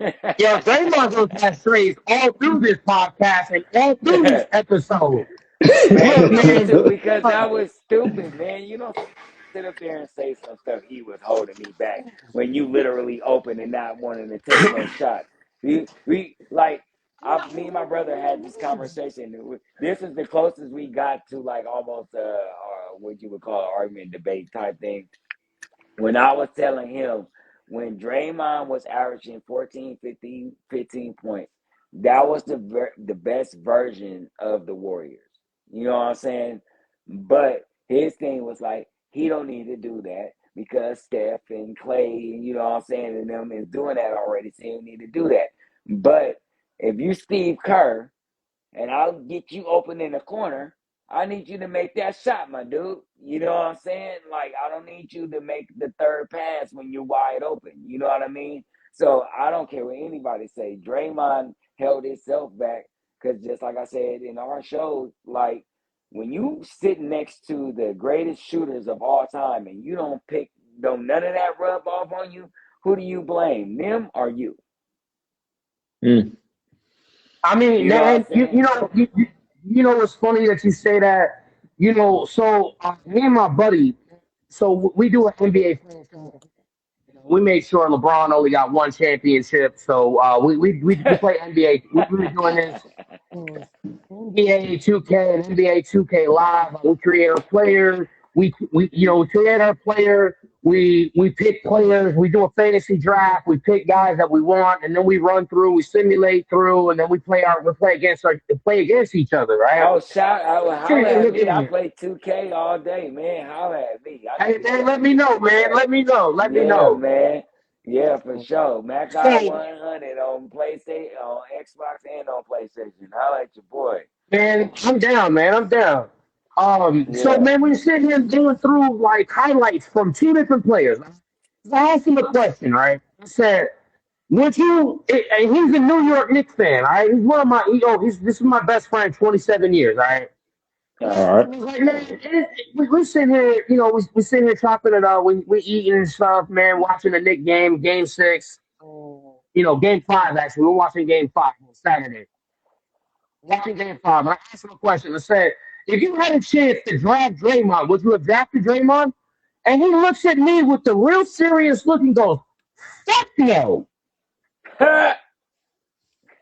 Yeah, Draymond goes catch strays all through this podcast and all through this episode. Man, because that was stupid, man. You don't sit up there and say some stuff. He was holding me back when you literally open and not wanting to take no shot. Me and my brother had this conversation. This is the closest we got to like almost what you would call an argument debate type thing. When I was telling him when Draymond was averaging 14, 15 points, that was the best version of the Warriors. You know what I'm saying? But his thing was like, he don't need to do that because Steph and Clay, you know what I'm saying, and them is doing that already, so he don't need to do that. But if you Steve Kerr and I'll get you open in the corner, I need you to make that shot, my dude. You know what I'm saying? Like, I don't need you to make the third pass when you're wide open. You know what I mean? So I don't care what anybody say. Draymond held himself back because just like I said in our show, like, when you sit next to the greatest shooters of all time and you don't none of that rub off on you, who do you blame, them or you? I mean, man, you know what's funny that you say that? So me and my buddy, so we do an NBA franchise. We made sure LeBron only got one championship. So we play NBA. We were doing this NBA 2K and NBA 2K Live. We create our players. We create our player. We pick players. We do a fantasy draft. We pick guys that we want, and then we run through. We simulate through, and then we play against each other, right? Oh, holla at me. I play 2K all day, man. Holla at me. Hey, man, let me know, man. Let me know, man. Yeah, for sure. Mac got 100 on PlayStation, on Xbox, and on PlayStation. Holla at your boy. Man, I'm down, man. I'm down. So, man, we're sitting here going through like highlights from two different players. I asked him a question, right? I said, Would you? And he's a New York Knicks fan. All right, he's one of my. This is my best friend, 27 years. All right. All right. He was like, man, we sitting here, we sitting here chopping it up. We eating and stuff, man. Watching the Knicks game, Game 6. Game 5 actually. We're watching Game 5 on Saturday. Watching Game 5, and I asked him a question. I said, if you had a chance to draft Draymond, would you have drafted Draymond? And he looks at me with the real serious look and goes, "Fuck no." And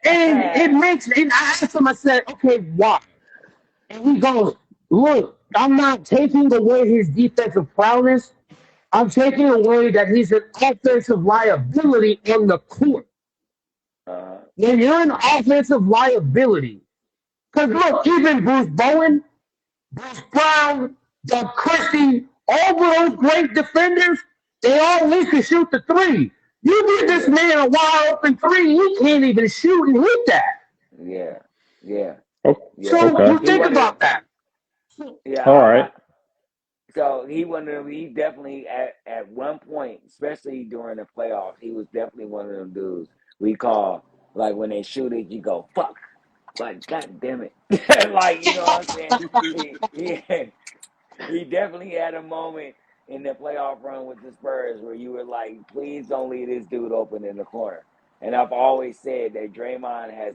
I asked him, I said, okay, why? And he goes, look, I'm not taking away his defensive prowess. I'm taking away that he's an offensive liability on the court. When you're an offensive liability, because look, even Bruce Bowen, Bruce Brown, Doug Christie, all of those great defenders, they all at least can shoot the three. You give this man a wide open three, he can't even shoot and hit that. Yeah. So you think about that. Yeah. All right. So he definitely at one point, especially during the playoffs, he was definitely one of them dudes we call, like, when they shoot it, you go, fuck. Like, god damn it. Like, you know what I'm saying? He definitely had a moment in the playoff run with the Spurs where you were like, please don't leave this dude open in the corner. And I've always said that Draymond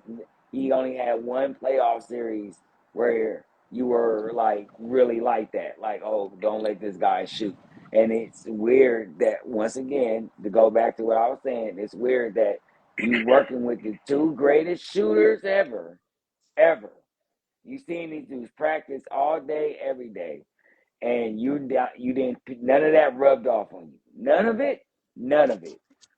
he only had one playoff series where you were like really like that. Like, oh, don't let this guy shoot. And it's weird that, once again, to go back to what I was saying, it's weird that you working with the two greatest shooters ever. You seen these dudes practice all day, every day. And you didn't, none of that rubbed off on you. None of it.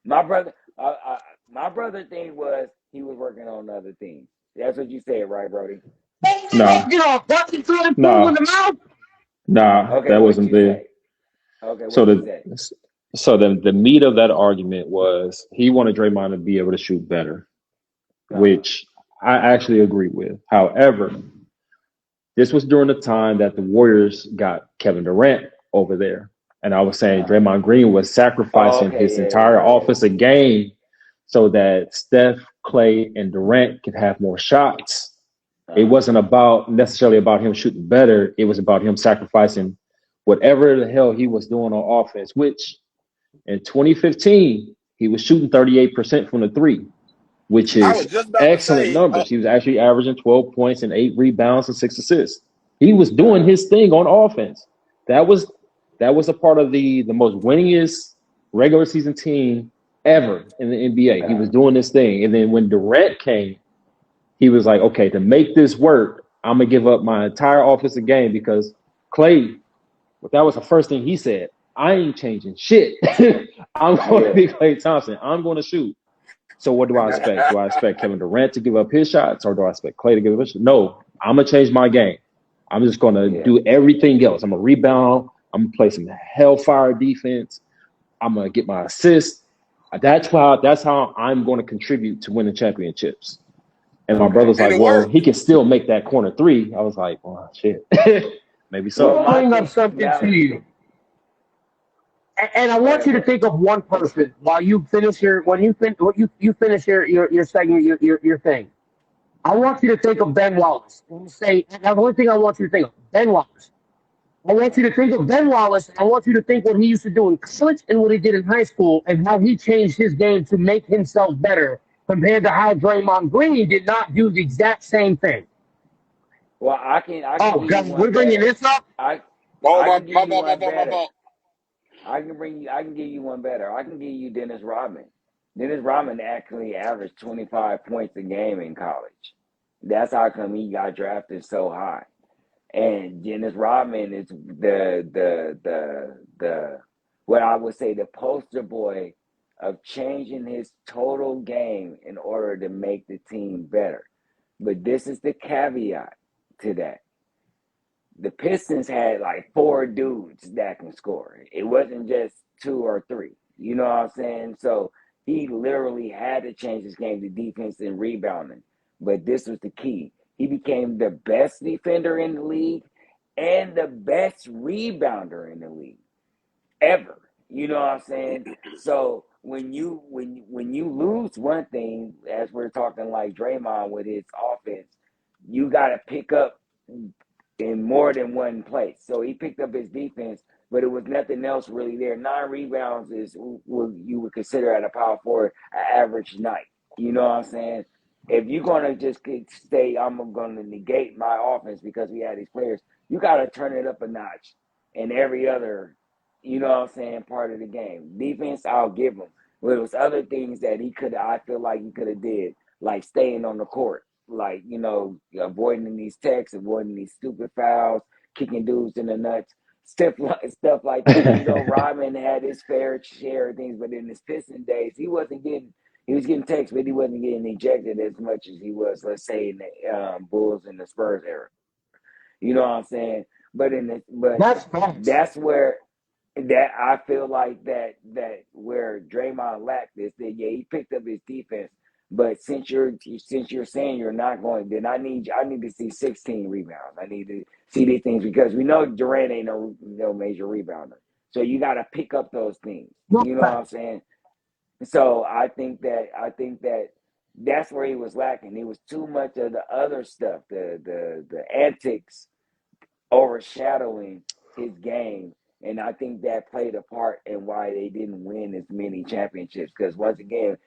My brother thing was he was working on other things. That's what you said, right, Brody? Nah. Bucky threw him in the mouth. Nah, Okay, that wasn't there. Okay, So what you say? the meat of that argument was he wanted Draymond to be able to shoot better, which I actually agree with. However, this was during the time that the Warriors got Kevin Durant over there. And I was saying Draymond Green was sacrificing his entire offensive game so that Steph, Clay, and Durant could have more shots. It wasn't necessarily about him shooting better. It was about him sacrificing whatever the hell he was doing on offense, which in 2015, he was shooting 38% from the three, which is excellent numbers. He was actually averaging 12 points and 8 rebounds and 6 assists. He was doing his thing on offense. That was a part of the most winningest regular season team ever in the NBA. He was doing this thing. And then when Durant came, he was like, okay, to make this work, I'm going to give up my entire offensive game because Clay, that was the first thing he said. I ain't changing shit. I'm going to be Klay Thompson. I'm going to shoot. So what do I expect? Do I expect Kevin Durant to give up his shots, or do I expect Clay to give up his shots? No, I'm going to change my game. I'm just going to do everything else. I'm going to rebound. I'm going to play some hellfire defense. I'm going to get my assists. That's how I'm going to contribute to winning championships. And my brother's like, well, he can still make that corner three. I was like, oh, shit. Maybe so. I'll bring up something to you. And I want you to think of one person while you finish your finish your segment, your thing. I want you to think of Ben Wallace. The only thing I want you to think of, Ben Wallace. I want you to think of Ben Wallace. I want you to think what he used to do in college and what he did in high school and how he changed his game to make himself better compared to how Draymond Green did not do the exact same thing. Well, I can we're bringing this up? I can give you one better. I can give you Dennis Rodman. Dennis Rodman actually averaged 25 points a game in college. That's how come he got drafted so high. And Dennis Rodman is the what I would say the poster boy of changing his total game in order to make the team better. But this is the caveat to that. The Pistons had like 4 dudes that can score. It wasn't just 2 or 3. You know what I'm saying? So he literally had to change his game to defense and rebounding. But this was the key. He became the best defender in the league and the best rebounder in the league ever. You know what I'm saying? So when you lose one thing, as we're talking like Draymond with his offense, you got to pick up in more than one place. So he picked up his defense, but it was nothing else really there. 9 rebounds is what you would consider at a power forward an average night. You know what I'm saying? If you're gonna just stay, I'm gonna negate my offense because we had these players. You got to turn it up a notch in every other, you know what I'm saying, part of the game. Defense, I'll give him. But it was other things that I feel like he could have did, like staying on the court, like, avoiding these texts, avoiding these stupid fouls, kicking dudes in the nuts, stuff like that. Rodman had his fair share of things, but in his Piston days, he was getting texts, but he wasn't getting ejected as much as he was, let's say, in the Bulls and the Spurs era. You know what I'm saying? But that's where that I feel like that where Draymond lacked this. That he picked up his defense, but since you're saying you're not going, then I need to see 16 rebounds. I need to see these things because we know Durant ain't no major rebounder. So you got to pick up those things. You know what I'm saying? So I think that that's where he was lacking. It was too much of the other stuff, the antics overshadowing his game. And I think that played a part in why they didn't win as many championships. Because once again,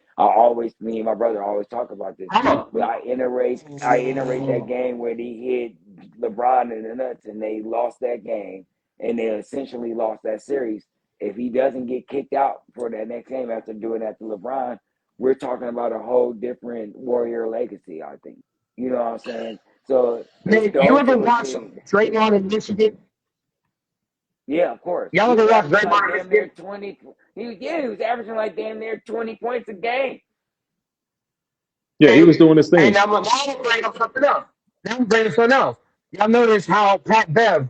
me and my brother always talk about this. But I iterate that game where he hit LeBron in the nuts and they lost that game and they essentially lost that series. If he doesn't get kicked out for that next game after doing that to LeBron, we're talking about a whole different Warrior legacy, I think. You know what I'm saying? So Man, you ever watch Draymond in Michigan? Yeah, of course. Y'all ever watch Draymond in Michigan? 20. He was averaging like damn near 20 points a game. Yeah, he was doing his thing. And I'm bringing up something else. Y'all notice how Pat Bev,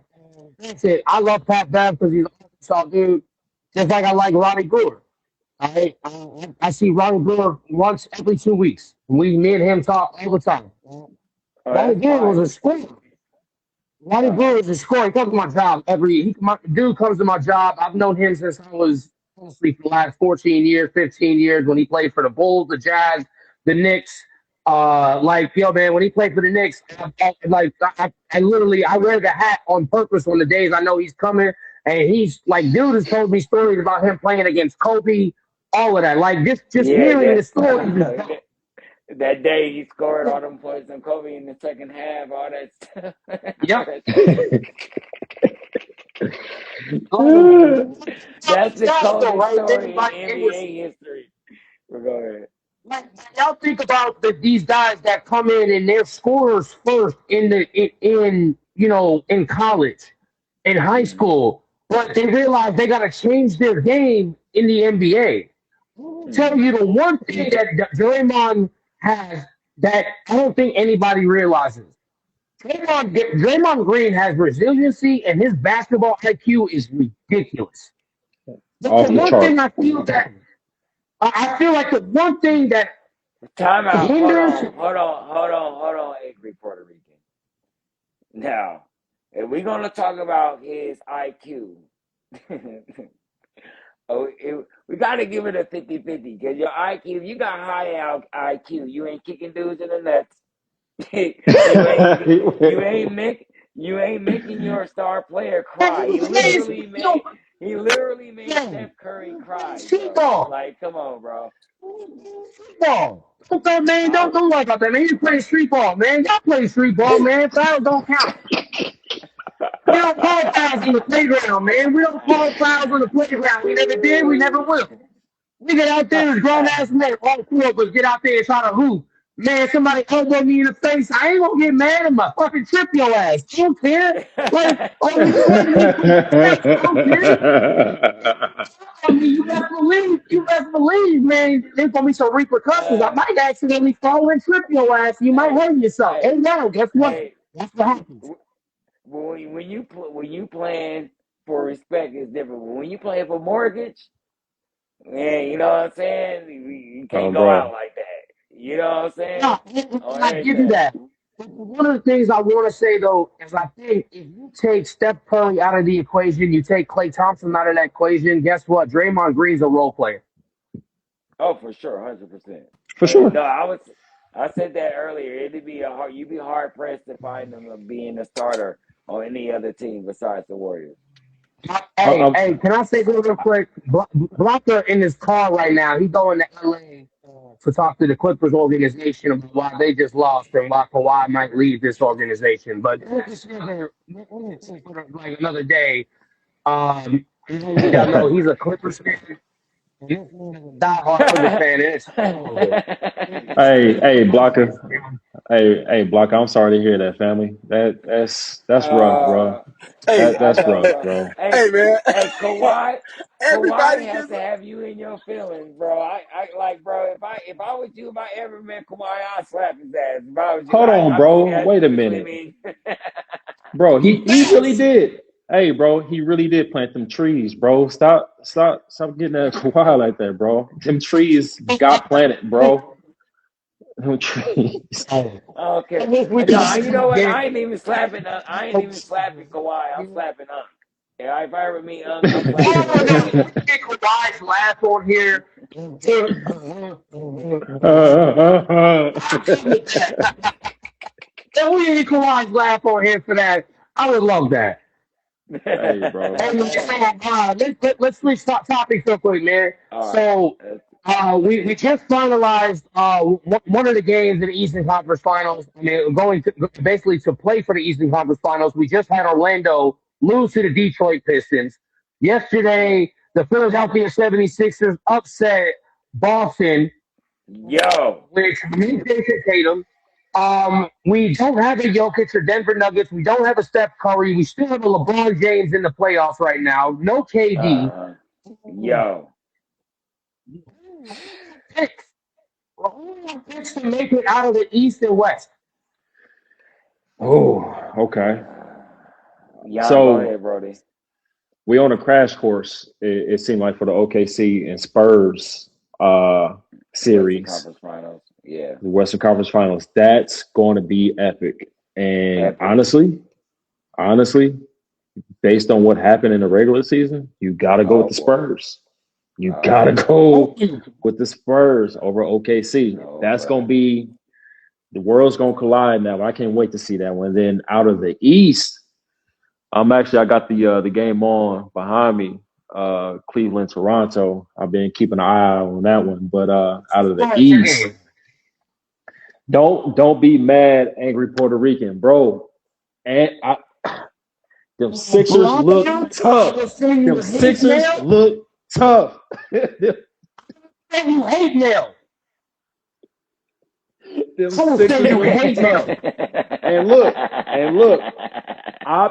that's it. I love Pat Bev because he's an Arkansas dude, just like I like Ronnie Brewer. I see Ronnie Brewer once every 2 weeks. Me and him talk all the time. Ronnie Brewer was a scorer. Ronnie Brewer is a scorer. He comes to my job dude comes to my job. I've known him since I was mostly for the last 14 years, 15 years when he played for the Bulls, the Jazz, the Knicks. Man, when he played for the Knicks, I literally I wear the hat on purpose on the days I know he's coming. And he's like, dude has told me stories about him playing against Kobe, all of that. Like just hearing the stories. That day he scored all them points on Kobe in the second half, all that stuff. Yep. That's the coldest story in NBA history. We'll go ahead. Y'all think about these guys that come in and they're scorers first in college, in high school, but they realize they got to change their game in the NBA. I'll tell you the one thing that Draymond has that I don't think anybody realizes. Draymond Green has resiliency, and his basketball IQ is ridiculous. That's the one thing I feel that I feel like the one thing that time out. Hold on, angry Puerto Rican. Now, if we're gonna talk about his IQ, we gotta give it a 50-50 because your IQ, you got high IQ, you ain't kicking dudes in the nuts. you ain't making your star player cry. He literally made Steph Curry cry. Bro. Like, come on, bro. Street ball. Okay, man, don't worry about that, man. You play street ball, man. Y'all play street ball, man. Fouls don't count. We don't call fouls on the playground, man. We don't call fouls on the playground. We never did. We never will. We get out there as grown ass men. All 4 of us get out there and try to hoop. Man, somebody elbow me in the face. I ain't gonna get mad at my fucking trip your ass. I don't care. Like, I don't care. I mean, you best believe, man, there's gonna be some repercussions. I might accidentally fall and trip your ass. You might hurt yourself. Hey, no, guess what? That's what happens. When you playing for respect is different. When you playing for mortgage, man, you know what I'm saying? You can't go out like that. You know what I'm saying? No, I give you that. One of the things I want to say though is I think if you take Steph Curry out of the equation, you take Klay Thompson out of that equation, guess what? Draymond Green's a role player. Oh, for sure, 100%. For sure. No, I said that earlier. It'd be you'd be hard pressed to find them being a starter on any other team besides the Warriors. Hey, can I say real quick? Blocker in his car right now. He's going to LA to talk to the Clippers organization about why they just lost and why Kawhi might leave this organization. But like another day. Y'all know he's a Clippers fan. Die-hard Clippers fan. Hey, Blocker. Hey, Blocker. I'm sorry to hear that, family. That's rough, bro. Hey, That's know, rough, bro. bro. hey, man. Hey, Kawhi Everybody has gets to have you in your feelings, bro. I like, bro. If I was you, if I ever met Kawhi, I'd slap his ass. If I was you, Hold on, I think bro. that Wait a usually minute. means. Bro, he really did. Hey, bro, he really did plant them trees, bro. Stop getting that Kawhi like that, bro. Them trees got planted, bro. Them trees. Okay. No, you know what? I ain't even slapping. I ain't even slapping Kawhi. I'm slapping Unc. Yeah, if I ever meet Unc, I'm slapping his ass. Get Kawhi's laugh on here. If we get Kawhi's laugh on here for that, I would love that. Hey, bro. And let's switch topics real quick, man. All right. So we just finalized one of the games in the Eastern Conference Finals. I mean, going to basically to play for the Eastern Conference Finals. We just had Orlando lose to the Detroit Pistons. Yesterday, the Philadelphia 76ers upset Boston, Yo. which made Jason Tatum. We don't have a Jokic or Denver Nuggets. We don't have a Steph Curry. We still have a LeBron James in the playoffs right now. No KD. Yo. Picks. Picks to make it out of the East and West. Oh, okay. Jan, go ahead, Brody. We on a crash course. It seemed like for the OKC and Spurs series, Western Conference Finals. Yeah, the Western Conference Finals. That's going to be epic. And honestly, based on what happened in the regular season, you got to go with the Spurs. You got to go with the Spurs over OKC. That's going to be the world's going to collide now. I can't wait to see that one. Then out of the East, I got the game on behind me. Cleveland, Toronto. I've been keeping an eye on that one. But out of the East, don't be mad, angry Puerto Rican, bro. And them Sixers look tough. Them Sixers look tough. You hate now. Them Sixers look tough. And look, I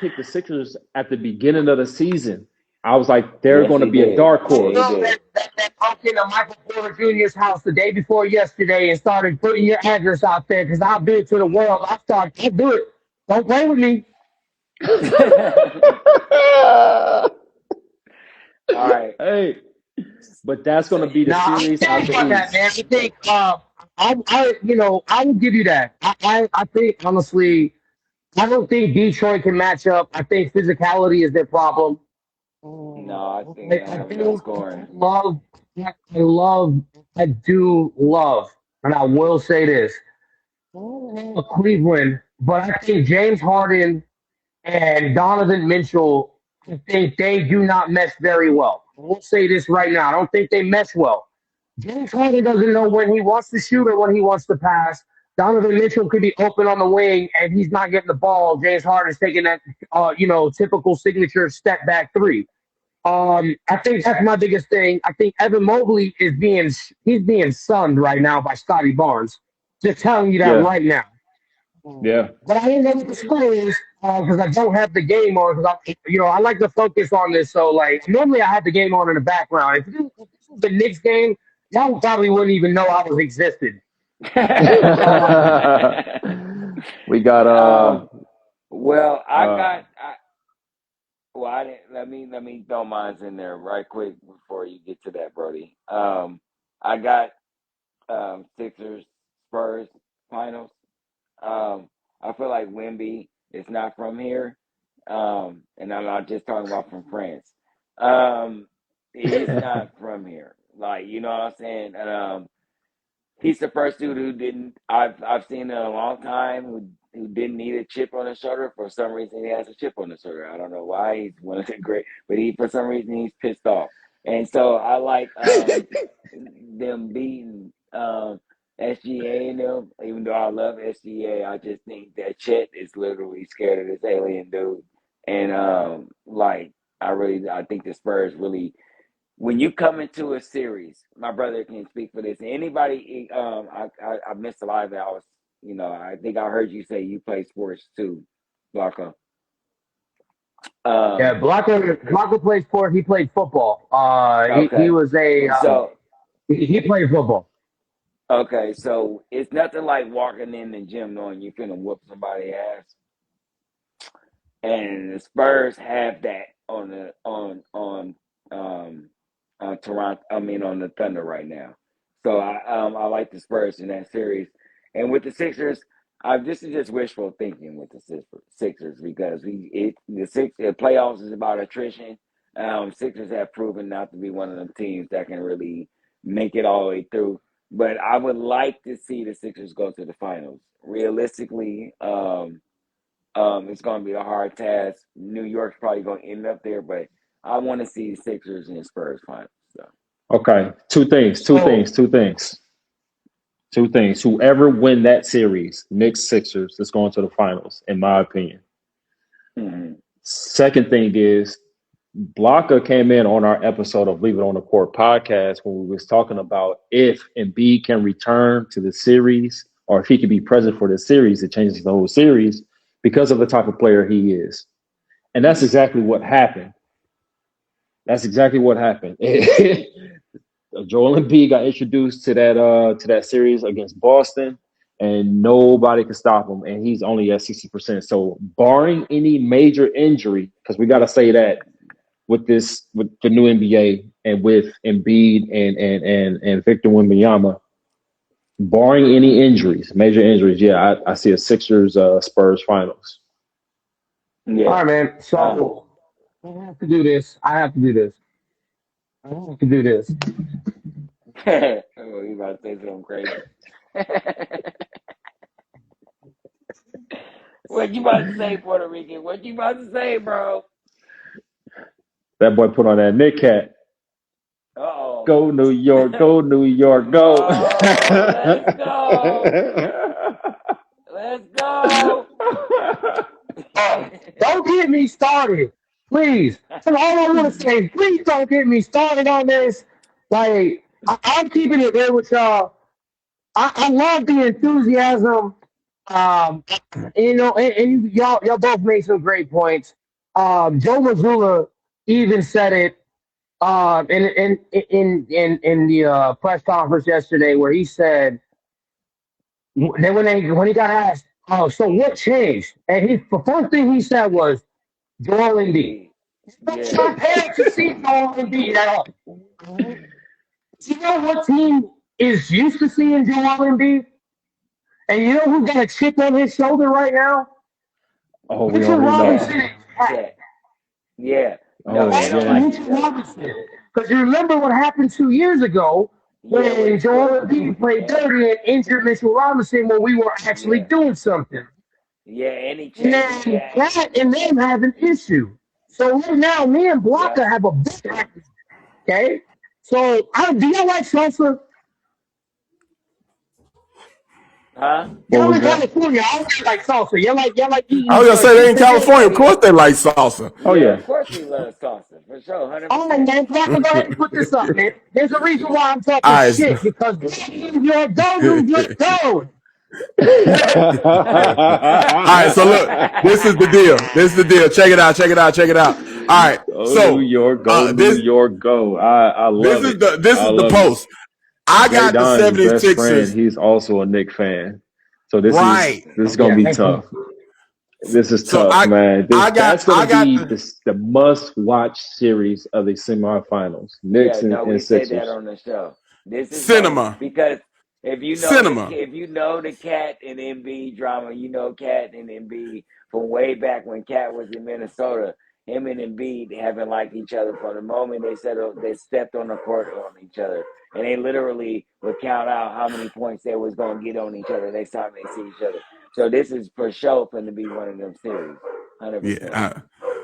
picked the Sixers at the beginning of the season. I was like, they're going to be a dark horse. That walked into Michael Porter Jr.'s house the day before yesterday and started putting your address out there because I'll do it to the world. I'll do it. Don't play with me. All right. Hey, but that's going to be the series out the East. That, man. I will give you that. I think honestly, I don't think Detroit can match up. I think physicality is their problem. No, I think they have enough scoring. I do love, and I will say this: Cleveland, but I think James Harden and Donovan Mitchell, I think they do not mesh very well. I will say this right now: I don't think they mesh well. James Harden doesn't know when he wants to shoot or when he wants to pass. Donovan Mitchell could be open on the wing and he's not getting the ball. James Harden's taking that, typical signature step back three. I think that's my biggest thing. I think Evan Mobley he's being sunned right now by Scotty Barnes. Just telling you that right now. Yeah. But I didn't know what the score is because I don't have the game on because I like to focus on this. So like normally I have the game on in the background. If this was the Knicks game, y'all probably wouldn't even know I was existed. We got I didn't. Let me throw mine in there right quick before you get to that, Brody. I got Sixers Spurs finals. I feel like Wemby is not from here, and I'm not just talking about from France. He's not from here. Like, you know what I'm saying? And he's the first dude who didn't. I've seen in a long time who didn't need a chip on his shoulder. For some reason, he has a chip on his shoulder. I don't know why. He's one of the great, but for some reason he's pissed off. And so I like them beating SGA and them. Even though I love SGA, I just think that Chet is literally scared of this alien dude. And I think the Spurs really. When you come into a series, my brother can speak for this. Anybody, I missed a lot of it. I think I heard you say you play sports too, Blanco. Yeah, Blanco plays sport. He played football. He was he played football. Okay, so it's nothing like walking in the gym knowing you're finna whoop somebody's ass. And the Spurs have that on Toronto. I mean, on the Thunder right now. So I like the Spurs in that series. And with the Sixers, this is just wishful thinking with the Sixers because the playoffs is about attrition. Sixers have proven not to be one of them teams that can really make it all the way through. But I would like to see the Sixers go to the finals. Realistically, it's going to be a hard task. New York's probably going to end up there, but I want to see the Sixers and Spurs finals. So. Okay, two things. Whoever win that series, Knicks Sixers, is going to the finals, in my opinion. Mm-hmm. Second thing is, Blanca came in on our episode of Leave It on the Court podcast when we was talking about if Embiid can return to the series or if he can be present for the series, it changes the whole series because of the type of player he is. And that's exactly what happened. Joel Embiid got introduced to that series against Boston, and nobody could stop him. And he's only at 60%. So, barring any major injury, because we got to say that with the new NBA and with Embiid and Victor Wembanyama, barring any major injuries, yeah, I see a Sixers Spurs finals. Yeah. All right, man. So I have to do this. Oh, you about to say something crazy. What you about to say, Puerto Rican? What you about to say, bro? That boy put on that Knick hat. Uh-oh. Go New York, go New York, go. Let's go. Let's go. Don't get me started, please. That's all I want to say. Please don't get me started on this. Like, I'm keeping it there with y'all. I love the enthusiasm. And y'all both made some great points. Joe Mazzulla even said it in the press conference yesterday, where he said when he got asked, "Oh, so what changed?" and the first thing he said was Joel Embiid. He's not paying to see Joel Embiid at all. You know what team is used to seeing Joel Embiid? And you know who's got a chip on his shoulder right now? Oh, Mitchell Robinson. Yeah. No, Mitchell Robinson. Because you remember what happened 2 years ago when Joel Embiid played dirty and injured Mitchell Robinson when we were actually doing something. Yeah, and he changed. And them have an issue. So right now, me and Blanca have a big record. Okay? So, do y'all like salsa? Huh? Y'all in California, I don't like salsa. Y'all like eating. I was gonna say they in California. Of course they like salsa. Oh yeah. Of course we love salsa for sure. 100%. All right, man. Go ahead and put this up, man. There's a reason why I'm talking shit because you're go. All right, so look, this is the deal. Check it out. All right, so New York, go New York, go. I love it. This is the post. I got the 76ers. Best friend, he's also a Knicks fan. So this is gonna be tough. This is tough, man. That's gonna be the must-watch series of the semifinals. Knicks and we Sixers. said that on the show. This is cinema because if you know the Cat and Embiid drama, you know Cat and Embiid from way back when Cat was in Minnesota. him and Embiid haven't liked each other from the moment they stepped on the court on each other, and they literally would count out how many points they was gonna get on each other next time they see each other. So this is for sure going to be one of them series, 100%.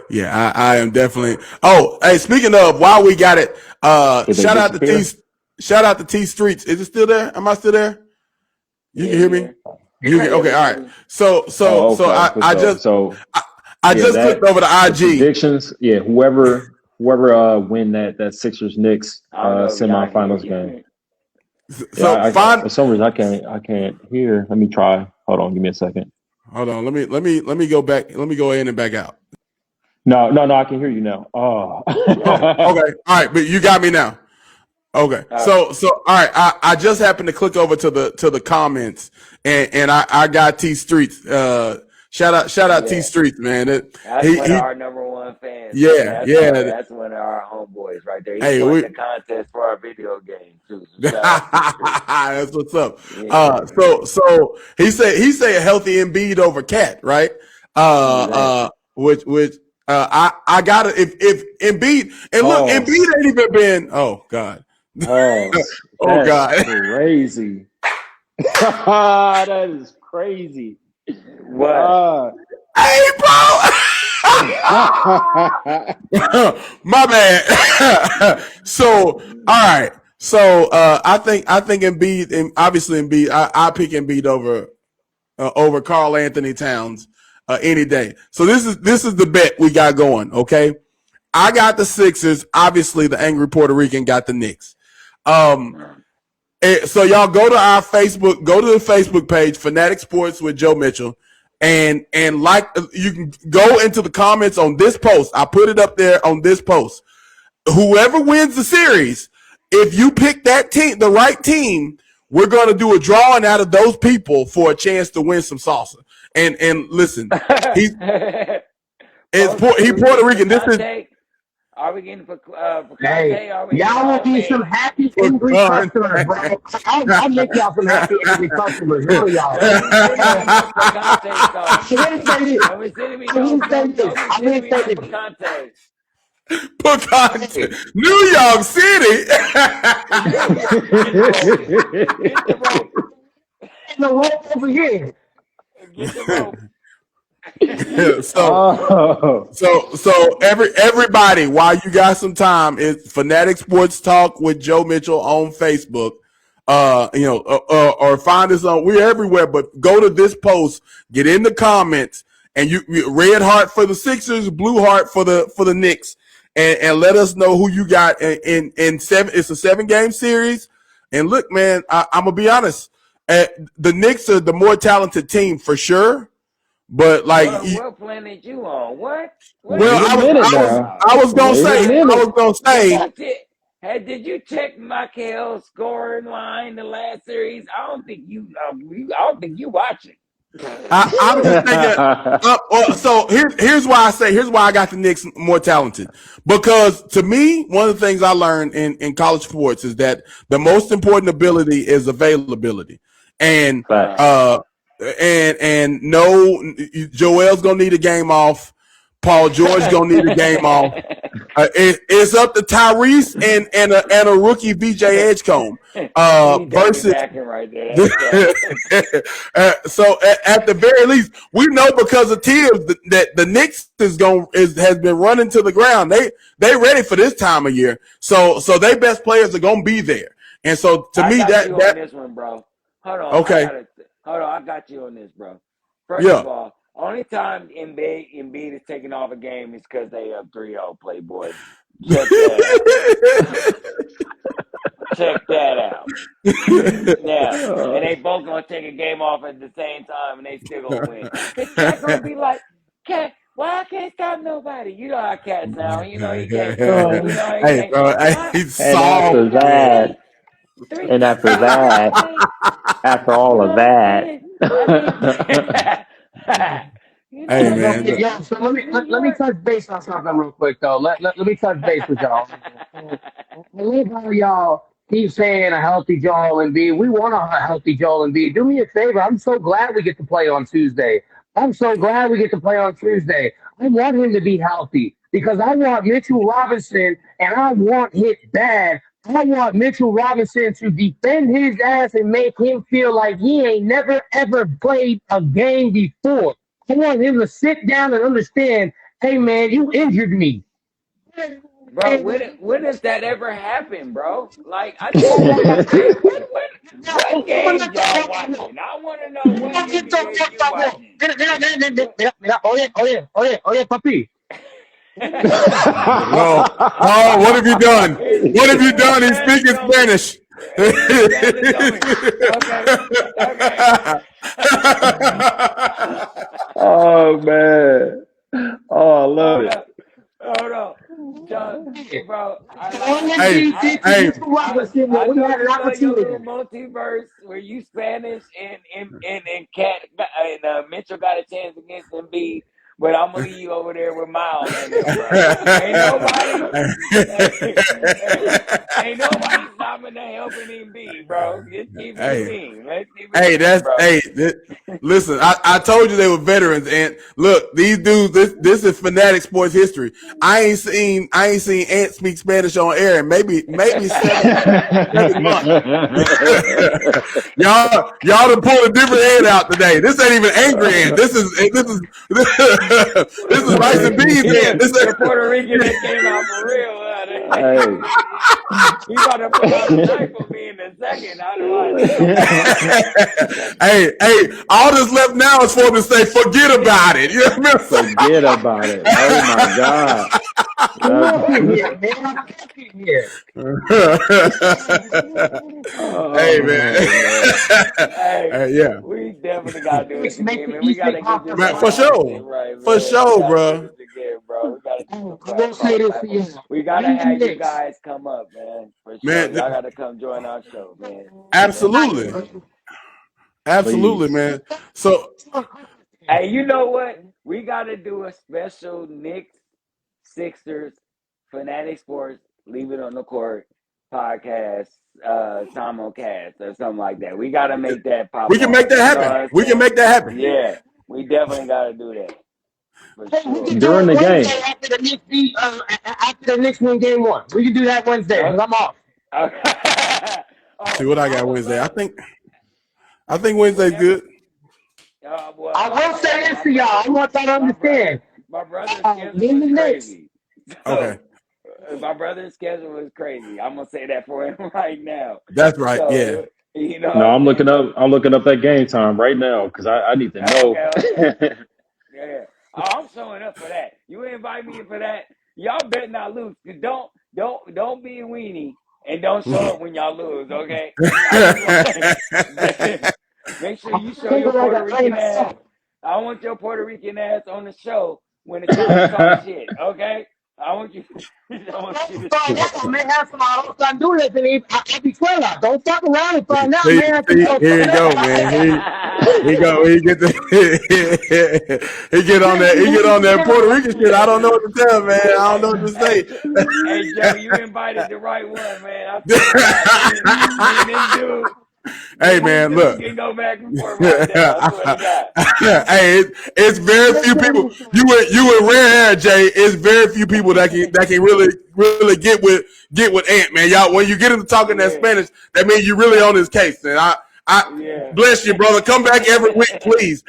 Yeah, I am definitely. Oh, hey, speaking of, while we got it, shout out to T Streets. Is it still there? Am I still there? You can hear me? You can, okay, all right. So I just clicked over to IG predictions. Yeah, whoever win that Sixers Knicks semifinals game. So for some reason I can't hear. Let me try. Hold on, give me a second. Hold on, let me go back. Let me go in and back out. No, I can hear you now. Oh. Okay, all right, but you got me now. Okay, so all right, I just happened to click over to the comments, and I got T Streets. Shout out T Streets, man. That's one of our number one fans. Yeah, that's one of our homeboys right there. He won the contest for our video game too. So that's what's up. So he said healthy Embiid over Cat, right? Which I got it. If Embiid, and look, Embiid ain't even been. Oh God. Oh God. Crazy. That is crazy. What? Hey, bro. My bad. So, all right. So, I think Embiid, and obviously Embiid, I pick Embiid over Karl Anthony Towns any day. So this is the bet we got going. Okay, I got the Sixers. Obviously, the angry Puerto Rican got the Knicks. So y'all go to our Facebook, go to the Facebook page, Fanatic Sports with Joe Mitchell, and like you can go into the comments on this post. I put it up there on this post. Whoever wins the series, if you pick that team, the right team, we're going to do a drawing out of those people for a chance to win some salsa. And listen, he Puerto Rican. This is. Are we getting for Hey, y'all will be some happy, angry customers, bro. I'll make y'all some happy, angry customers. None of y'all. Picante. New York City. Get the rope over here. Get the rope. So everybody, while you got some time, it's Fanatic Sports Talk with Joe Mitchell on Facebook. Or find us on. We're everywhere, but go to this post, get in the comments, and you red heart for the Sixers, blue heart for the Knicks, and let us know who you got in seven. It's a 7-game series, and look, man, I'm gonna be honest. The Knicks are the more talented team for sure. But like, what planet you on? What? I was gonna say. Hey, did you check Michael's scoring line the last series? I don't think you watching. I'm just thinking. So here's why I got the Knicks more talented, because to me, one of the things I learned in college sports is that the most important ability is availability, and no, Joel's gonna need a game off. Paul George gonna need a game off. It's up to Tyrese and a rookie VJ Edgecombe versus. Right there. So at the very least, we know because of Tibbs that the Knicks has been running to the ground. They ready for this time of year. So their best players are gonna be there. And so to me that on this one, bro. Hold on. Okay. I got you on this, bro. First of all, only time Embiid is taking off a game is because they up 3-0, Playboy. Check that out. Now, and they both gonna take a game off at the same time, and they still gonna win. Cat gonna be like, Cat, why I can't stop nobody? You know how Cat sound. You know he can't. Hey, bro, he's soft. And after that, after all of that. Hey man. Yeah, so let me touch base on something real quick though. Let me touch base with y'all. I love how y'all keep saying a healthy Joel Embiid. We want a healthy Joel Embiid. Do me a favor. I'm so glad we get to play on Tuesday. I want him to be healthy. because I want Mitchell Robinson and I want it bad. I want Mitchell Robinson to defend his ass and make him feel like he ain't never ever played a game before. I want him to sit down and understand, hey man, you injured me. Bro, when does that ever happen, bro? Like, I just want to say, what games y'all watching? I want to know what NBA you watching. Oye, papi. No. Oh, what have you done? What have you done? He's speaking Spanish. Oh man. Oh, I love it. Hold on. John, bro, I told you about your little multiverse where you Spanish and Cat and Mitchell got a chance against Embiid, but I'm gonna leave you over there with Miles in there, bro. Ain't nobody stopping that helping Embiid, bro. Just keep it a team. Let's keep it a team, bro. Listen, I told you they were veterans, and look, these dudes, this is Fanatic Sports history. I ain't seen Ant speak Spanish on air in maybe 7 months. y'all done pulled a different Ant out today. This ain't even angry Ant. This is rice and beans Ant. This is the Puerto Rican that came out for real. He about to put out a knife on me in a second. Hey, all that's left now is for him to say, forget about it. You know what I mean? Forget about it. Oh my God. Hey, man. Yeah. We definitely got to do it again, man. We got to get this man, for sure. right, man. For sure, bro. We got to have you guys come up, man. For sure. Man, y'all got to come join our show, man. Absolutely. Absolutely, man. So, hey, you know what? We got to do a special Knicks, Sixers, Fanatic Sports, Leave It on the Court podcast, simulcast or something like that. We got to make that pop. We can make that happen. We can make that happen. Yeah, we definitely got to do that. Sure. During the game. After the Knicks win game 1. We can do that Wednesday because I'm off. See what I got Wednesday. I think Wednesday's good. Well, I will say this to y'all. I want y'all to understand. My brother's schedule was crazy. Okay. My brother's schedule was crazy. I'm gonna say that for him right now. That's right. So, yeah. You know. No, I'm looking up that game time right now because I need to know. Okay. Yeah. Oh, I'm showing up for that. You invite me for that. Y'all better not lose. Don't be a weenie and don't show up when y'all lose. Okay. Make sure you show your Puerto Rican ass. I want your Puerto Rican ass on the show when it's time to talk shit. Okay. I want you. Man, have some Honduras and Habichuela. Don't fuck around and find out, man. Here you go, man. He get on that Puerto Rican shit. I don't know what to tell, man. I don't know what to say. Hey, Joe, you invited the right one, man. Hey, man, look. You can go back and forth right now. Hey, it's very few people. You in rare air, Jay. It's very few people that can really get with Ant, man. Y'all, when you get him talking that Spanish, that means you really on his case. And I bless you, brother. Come back every week, please.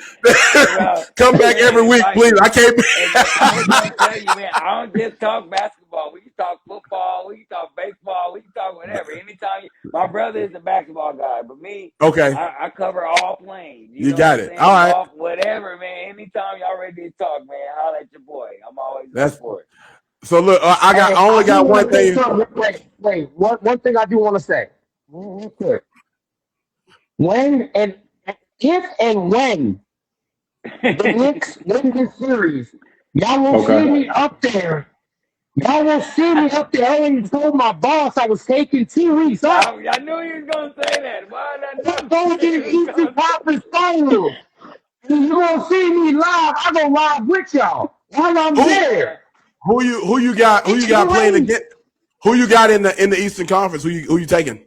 Come back every week, please. I can't. I was gonna tell you, man. I don't just talk basketball. We can talk football. We can talk baseball. We can talk whatever. Anytime. My brother is a basketball guy, but me, okay. I cover all planes. You got it. All right. Golf, whatever, man. Anytime y'all ready to talk, man, holler at your boy. I'm always there for it. So look, I only got one thing. Wait. One thing I do want to say. When and if and when the Knicks win this series, y'all will see me up there. Y'all will see me up there. I already told my boss I was taking 2 weeks off. I knew you was gonna say that. Why did I I'm going to the Eastern Conference Finals. You're gonna see me live. I go live with y'all while I'm there. Who you got playing against? Who you got in the Eastern Conference? Who you taking?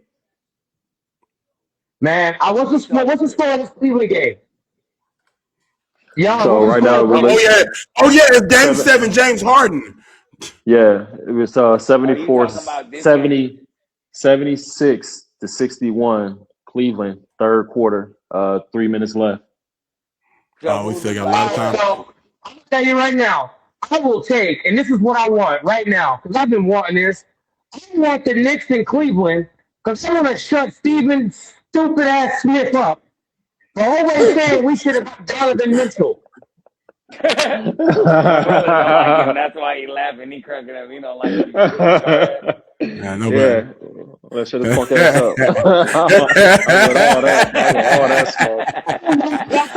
Man, what's the score of this Cleveland game? Yeah, so right now it's Game 7, James Harden. Yeah, it was 74, about this 70, 76-61. Cleveland, third quarter, 3 minutes left. We still got a lot of time. So I'm gonna tell you right now, I will take, and this is what I want right now, because I've been wanting this. I want the Knicks in Cleveland, because I want to shut Steven stupid ass Smith up for always saying we should have got Donovan Mitchell. My brother don't like him. That's why he laughing. He cracking up. He don't like him. Yeah, let's shut his punk ass up. I with all that stuff.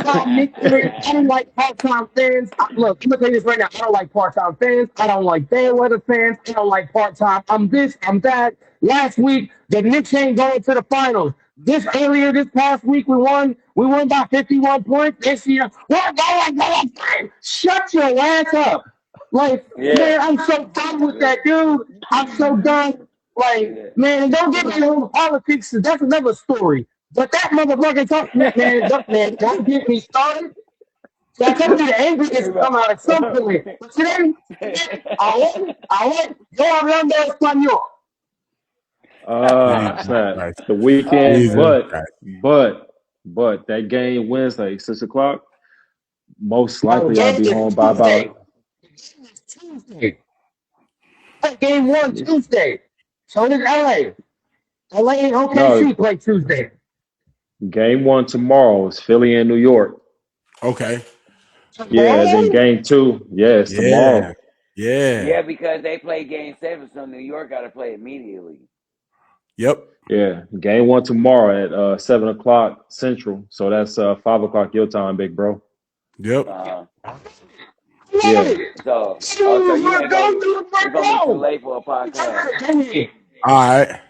I don't like part-time fans. Look, I'm gonna tell you this right now. I don't like part-time fans. I don't like fair-weather fans. I don't like part-time. I'm this. I'm that. Last week, the Knicks ain't going to the finals. This past week, we won. We won by 51 points. This year, shut your ass up. Like, man, I'm so done with that dude. I'm so done. Like, man, and don't get me into politics. That's another story. But that motherfucker talking, man, don't get me started. So I told you the anger is come out at some point. But today, yo hablando español. Snap. The weekend, but that game Wednesday, 6:00. Most likely I'll be home by about Tuesday. Game 1 Tuesday. So did LA. LA and OKC play Tuesday. Game 1 tomorrow is Philly and New York. Okay. Yeah, then game 2, yes, tomorrow. Yeah, because they play game 7, so New York got to play immediately. Yep. Yeah, game 1 tomorrow at 7:00 Central. So that's 5:00 your time, big bro. Yep. Yeah. So you ain't gonna be too late for a podcast. All right.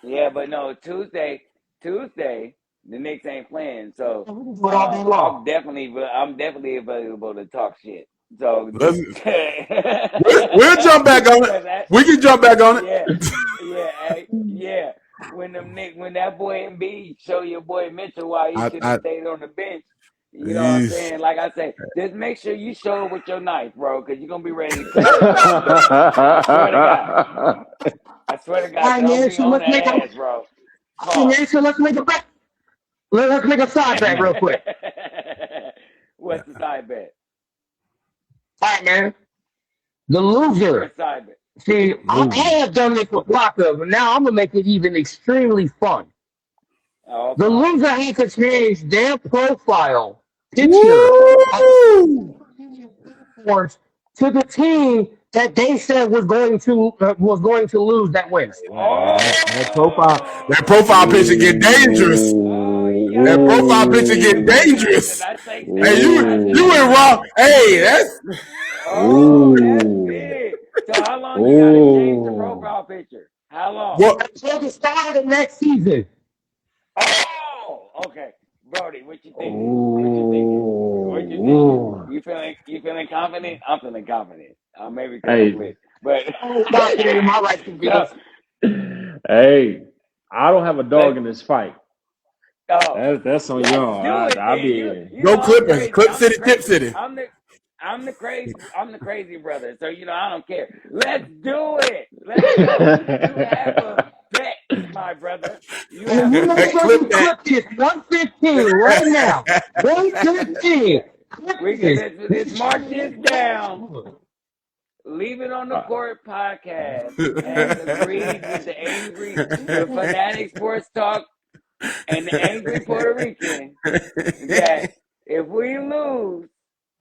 Yeah, but no, Tuesday, the Knicks ain't playing, so I'm definitely available to talk shit. So we'll jump back on it. We can jump back on it. Yeah. When that boy Embiid show your boy Mitchell why he should have stayed on the bench. You know what I'm saying? Like I say, just make sure you show up with your knife, bro, because you're gonna be ready to cut. I swear to God. I'll be on that ass, bro. So let's make a side bet real quick. What's the side bet? All right, man. The loser. Side bet? See, I have done this with Blocker, but now I'm gonna make it even extremely fun. Oh, the loser has to change their profile picture to the team that they said was going to lose that wins. That profile picture get dangerous. That profile picture get dangerous. Hey, you went wrong. Hey, that's big. So how long you gotta change the profile picture? How long? Until the start of the next season. Oh, okay. Brody, what you think? What you think? You feeling confident? I'm feeling confident. Maybe because I'm lit. But confident in my right to be. Hey, I don't have a dog in this fight. That's on y'all. I'll be go Clippers. Clip City, Tip City. I'm the crazy brother. So I don't care. Let's do it. You have a bet, my brother. You have a bet. Clip this 115 right now. 115. Let's mark this down. Leave It on the Court podcast has agreed with the Fanatic Sports Talk and the Angry Puerto Rican that if we lose,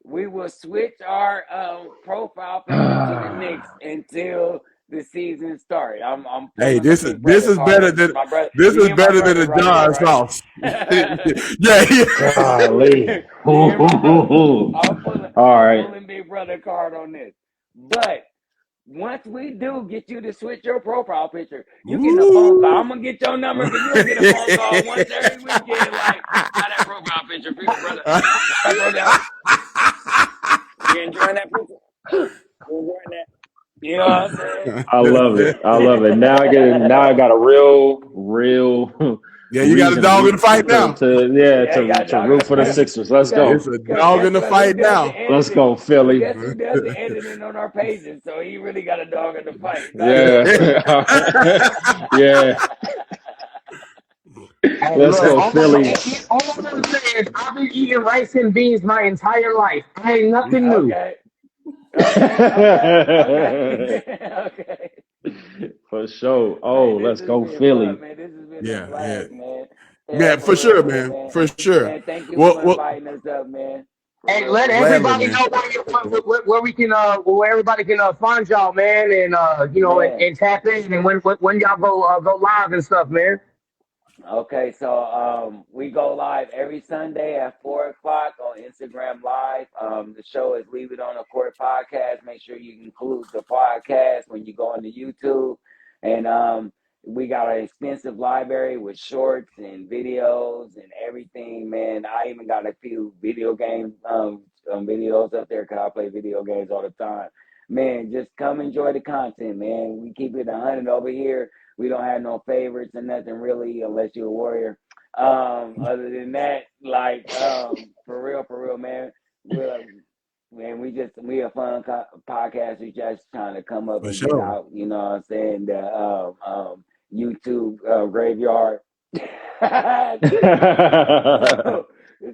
we will switch our profile picture to the Knicks until the season starts. Hey, this is better than the John sauce. Yeah. Golly. I'm pulling Big Brother card on this. But once we do get you to switch your profile picture, you get a phone call. I'm gonna get your number, but you don't get a phone call once every weekend. Like, how that profile picture, brother? You enjoying that picture? You enjoying that? You know what I'm saying? I love it. Now I got a real Yeah, you got a dog in the fight now. To root for the Sixers. Let's go. It's a dog in the fight now. Let's go, Philly. Guess who does the editing on our pages? So he really got a dog in the fight. Yeah. Let's go, Philly. All I'm gonna say is I've been eating rice and beans my entire life. I ain't nothing new. Okay. For sure. Oh, man, let's go, Philly. Fun, man. This has been a blast, man. Yeah, for sure, man. For sure. Man, thank you for inviting us up, man. Hey, let everybody know where we can where everybody can find y'all, man, and and tap in, and when y'all go live and stuff, man. Okay, so we go live every Sunday at 4:00 on Instagram Live. The show is Leave It on the Court podcast. Make sure you include the podcast when you go into YouTube, and we got an extensive library with shorts and videos and everything, man. I even got a few video game videos up there because I play video games all the time. Man, just come enjoy the content, man. We keep it 100 over here. We don't have no favorites or nothing really, unless you're a warrior. Other than that, like for real, man. We a fun podcast. We just trying to come up and get out. You know what I'm saying? The YouTube graveyard.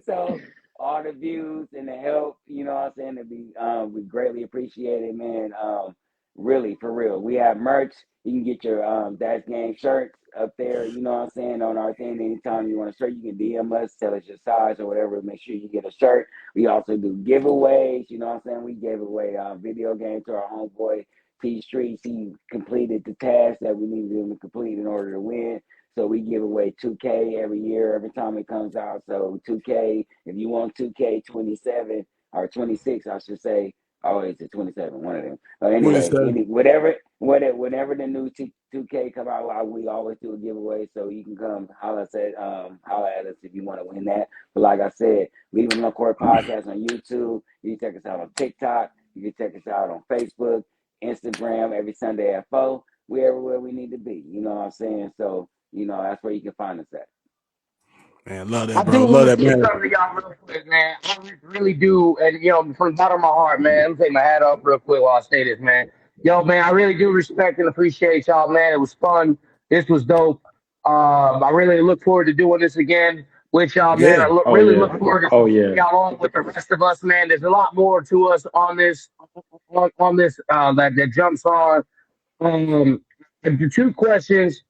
So all the views and the help, you know what I'm saying, we greatly appreciate it, man. Really, for real. We have merch. You can get your That's Game shirts up there, you know what I'm saying, on our thing. Anytime you want a shirt, you can DM us, tell us your size or whatever. Make sure you get a shirt. We also do giveaways, you know what I'm saying. We gave away a video game to our homeboy, P Streets. He completed the task that we needed him to complete in order to win. So we give away 2K every year, every time it comes out. So 2K, if you want 2K 27 or 26, I should say. Oh, it's a 27, one of them. Anyway, whenever the new 2K come out, we always do a giveaway. So you can come holler at us if you want to win that. But like I said, Leave It on the Court podcast on YouTube. You can check us out on TikTok. You can check us out on Facebook, Instagram, every Sunday at 4. We're everywhere we need to be. You know what I'm saying? So, that's where you can find us at. Man, love that, bro. Love that, man. Something to y'all real quick, man. I really do, and from the bottom of my heart, man. Let me take my hat off real quick while I say this, man. Yo, man, I really do respect and appreciate y'all, man. It was fun. This was dope. I really look forward to doing this again with y'all, man. I really look forward to y'all on with the rest of us, man. There's a lot more to us on this, that jumps on. The two questions.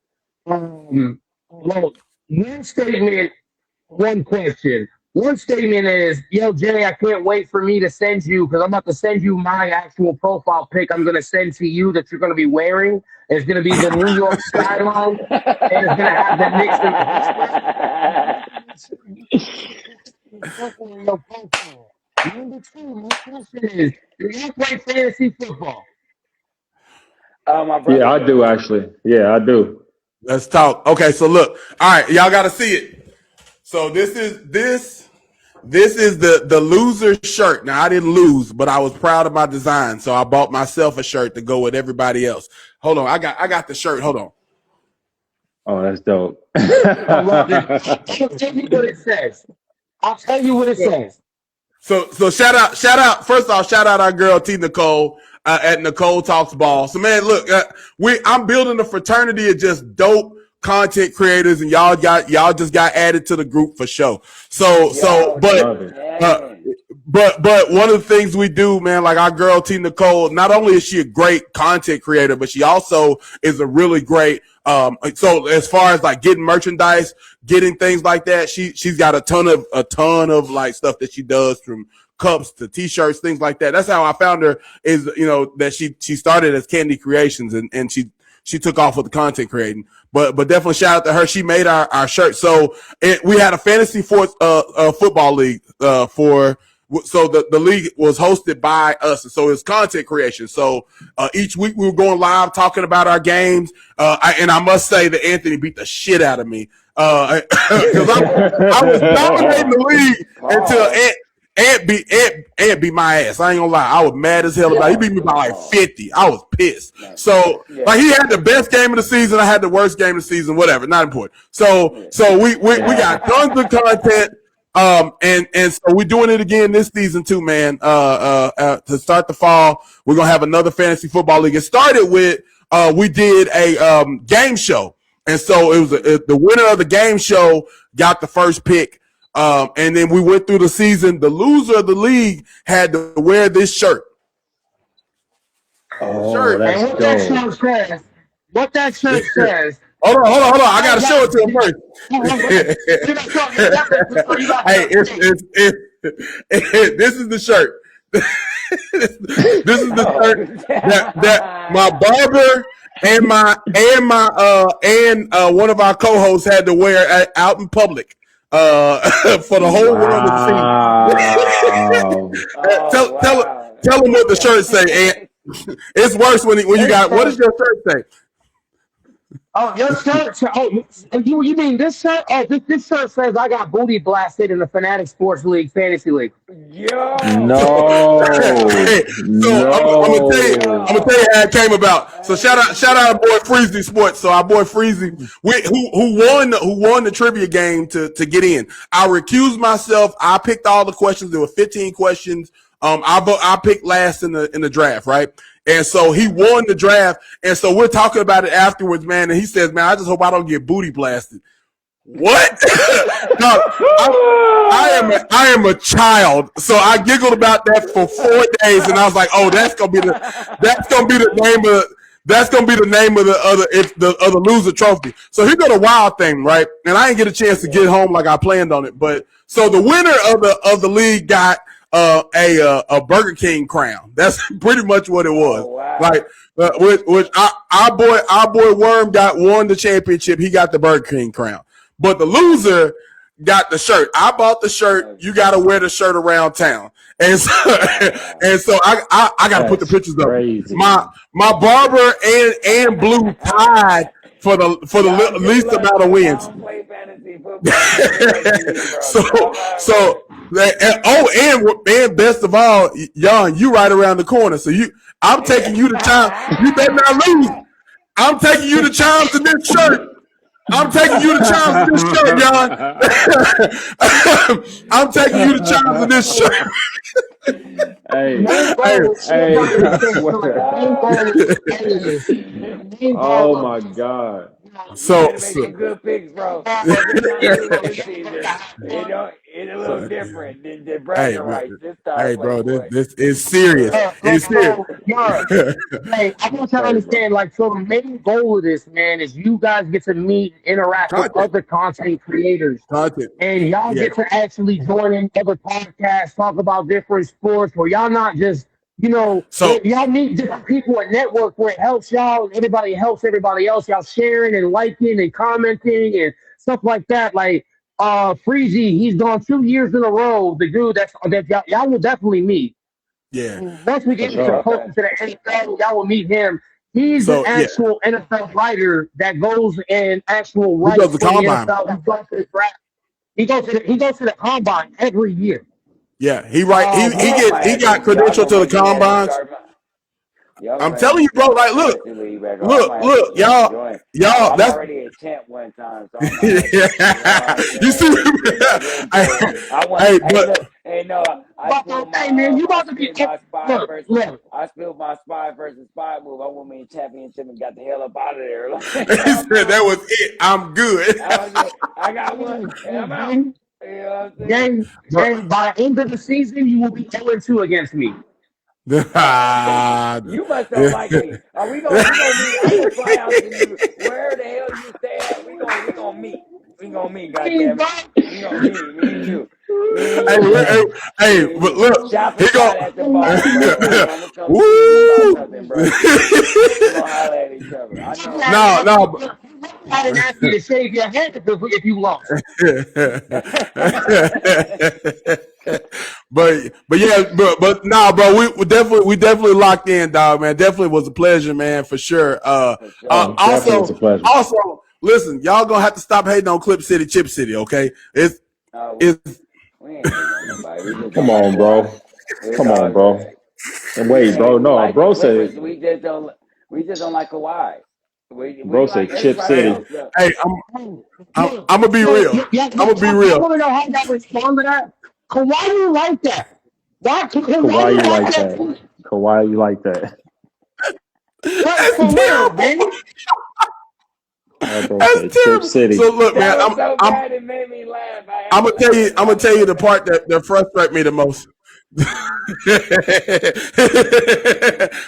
Well, one statement. One question. One statement is, yo, Jay, I can't wait for me to send you, because I'm about to send you my actual profile pic I'm going to send to you that you're going to be wearing. It's going to be the New York skyline, and it's going to have the Knicks and your profile. Number two, my question is, do you play fantasy football? My brother I do, actually. Yeah, I do. Let's talk. Okay, so look. All right, y'all got to see it. So this is the loser shirt. Now I didn't lose, but I was proud of my design, so I bought myself a shirt to go with everybody else. Hold on, I got the shirt. Hold on. Oh, that's dope. I love it. I'll tell you what it says. So shout out. First off, shout out our girl T Nicole at Nicole Talks Ball. So man, look, I'm building a fraternity of just dope content creators, and y'all just got added to the group for sure. But one of the things we do, man, like our girl T Nicole, not only is she a great content creator, but she also is a really great so as far as like getting merchandise, getting things like that, she's got a ton of like stuff that she does, from cups to t-shirts, things like that. That's how I found her, is that she started as Candy Creations, and she took off with the content creating. But definitely shout out to her. She made our shirt. So we had a fantasy football league so the league was hosted by us. And so it's content creation. So each week we were going live talking about our games. And I must say that Anthony beat the shit out of me. Because I was dominating the league Ant beat my ass. I ain't gonna lie. I was mad as hell about it. He beat me by like 50. I was pissed. So like he had the best game of the season. I had the worst game of the season. Whatever. Not important. So we got tons of content. And so we're doing it again this season too, man. To start the fall, we're gonna have another fantasy football league. It started with we did a game show, and so it was the winner of the game show got the first pick. And then we went through the season. The loser of the league had to wear this shirt. Shirt. And what that shirt says. What that shirt says. Hold on. I gotta show it to him first. Hey, this is the shirt. This is the shirt that my barber and one of our co-hosts had to wear out in public for the whole world to see. Tell them what the shirt say, Ant. It's worse when you got. What does your shirt say? Oh, your shirt. Oh, you mean this shirt? Oh, this shirt says I got booty blasted in the Fanatic Sports League Fantasy League. Yo, no. Hey, so I'm gonna tell you how it came about. So shout out our boy Freezy Sports. So our boy Freezy, who won the trivia game to get in. I recused myself. I picked all the questions. There were 15 questions. I picked last in the draft, right? And so he won the draft. And so we're talking about it afterwards, man. And he says, man, I just hope I don't get booty blasted. What? No, I am a child. So I giggled about that for 4 days. And I was like, oh, that's gonna be the name of the other loser trophy. So here go the wild thing, right? And I didn't get a chance to get home like I planned on it. But so the winner of the league got a Burger King crown. That's pretty much what it was. Oh, wow. Like, which our boy Worm won the championship. He got the Burger King crown, but the loser got the shirt. I bought the shirt. You got to wear the shirt around town, and so I got to put the pictures up. Crazy. My barber and Blue tied for the least amount of wins. And best of all, Jan, you right around the corner. So I'm taking you to Chimes. You better not lose. I'm taking you to Chimes in this shirt. I'm taking you to Chimes in this shirt, Jan. I'm taking you to Chimes in this shirt. Oh my God. So making good picks, bro. It's a little different than bragging rights this time. Hey, bro, this is serious. It's serious. Hey, I want you to understand, like, so the main goal of this, man, is you guys get to meet, interact with other content creators. And y'all get to actually join in other podcasts, talk about different sports, where y'all not just, y'all meet different people at network where it helps y'all. Everybody helps everybody else. Y'all sharing and liking and commenting and stuff like that. Like Freezy, he's gone 2 years in a row. The dude that y'all will definitely meet. Yeah. Once we get to the NFL, y'all will meet him. He's an actual NFL writer that goes and actual writes for the NFL. He goes to the combine every year. Yeah, he he got credential to the combines. I'm telling you, bro. Like, look, y'all. I'm that's already a champ one time. So you see, I man, you about to be I spilled my spy versus spy move. I won me a championship and got the hell up out of there. He said that was it. I'm good. I got one. And I'm out. You know what I'm saying? By the end of the season, you will be 0-2 against me. You must don't like me. Are we gonna meet? I'm gonna fly out to you. Where the hell you stay at? We gonna meet. We gonna meet, goddamn it. We gonna meet, me and you. Hey, but look, he go at the bar, bro. Woo! Something, bro. We gonna holler at each other. No. I didn't ask you to shave your head if you lost. but nah, bro, we definitely locked in, dog, man. Definitely was a pleasure, man, for sure. Also, listen, y'all gonna have to stop hating on Clip City, Chip City, okay? We ain't hating on nobody. We just Come don't like on, bro. Kawhi. It's Come all on, bro. good. And wait, bro. We No, like the bro said. Clippers. We just don't like Kawhi. We Bro like said Chip everybody Hey, City. else though. hey, I'm gonna be real. Yeah, I'm gonna be I real. want to know how y'all respond to that. Cause why you like that? Why Kawhi, you you like like that? that? Kawhi, you like that? For That's real, terrible. man. That bro said That's Chip terrible. City. So look, man, That was so bad it made me laugh. I I'm had to gonna tell laugh. you. I'm gonna That was tell you so the bad. part that frustrates me the most.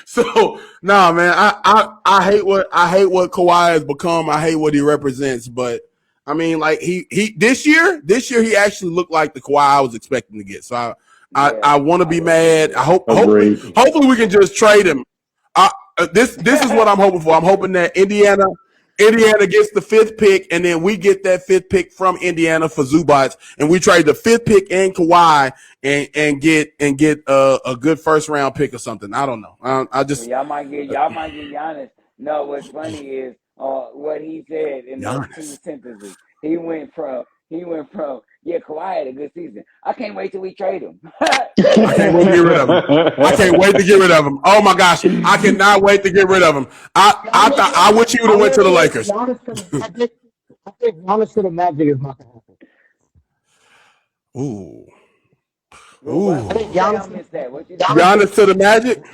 So nah, man, I hate what Kawhi has become. I hate what he represents. But I mean, like he this year he actually looked like the Kawhi I was expecting to get. So Yeah, I want to I be would agree mad. with I that. Agreed. hopefully we can just trade him. This is what I'm hoping for. I'm hoping that Indiana gets the 5th pick, and then we get that 5th pick from Indiana for Zubats, and we trade the 5th pick and Kawhi, and get a good first round pick or something. I don't know. I just Y'all might get Giannis. No, what's funny is what he said in those 2 Giannis. sentences. He went from yeah, Kawhi had a good season. I can't wait till we trade him. I can't wait to get rid of him. I can't wait to get rid of him. Oh my gosh, I cannot wait to get rid of him. I wish he would have went to the Lakers. I think Giannis to the Magic is not gonna happen. Ooh, What I ooh. think you say? I Giannis, missed that. What you say? Giannis Giannis to the Magic.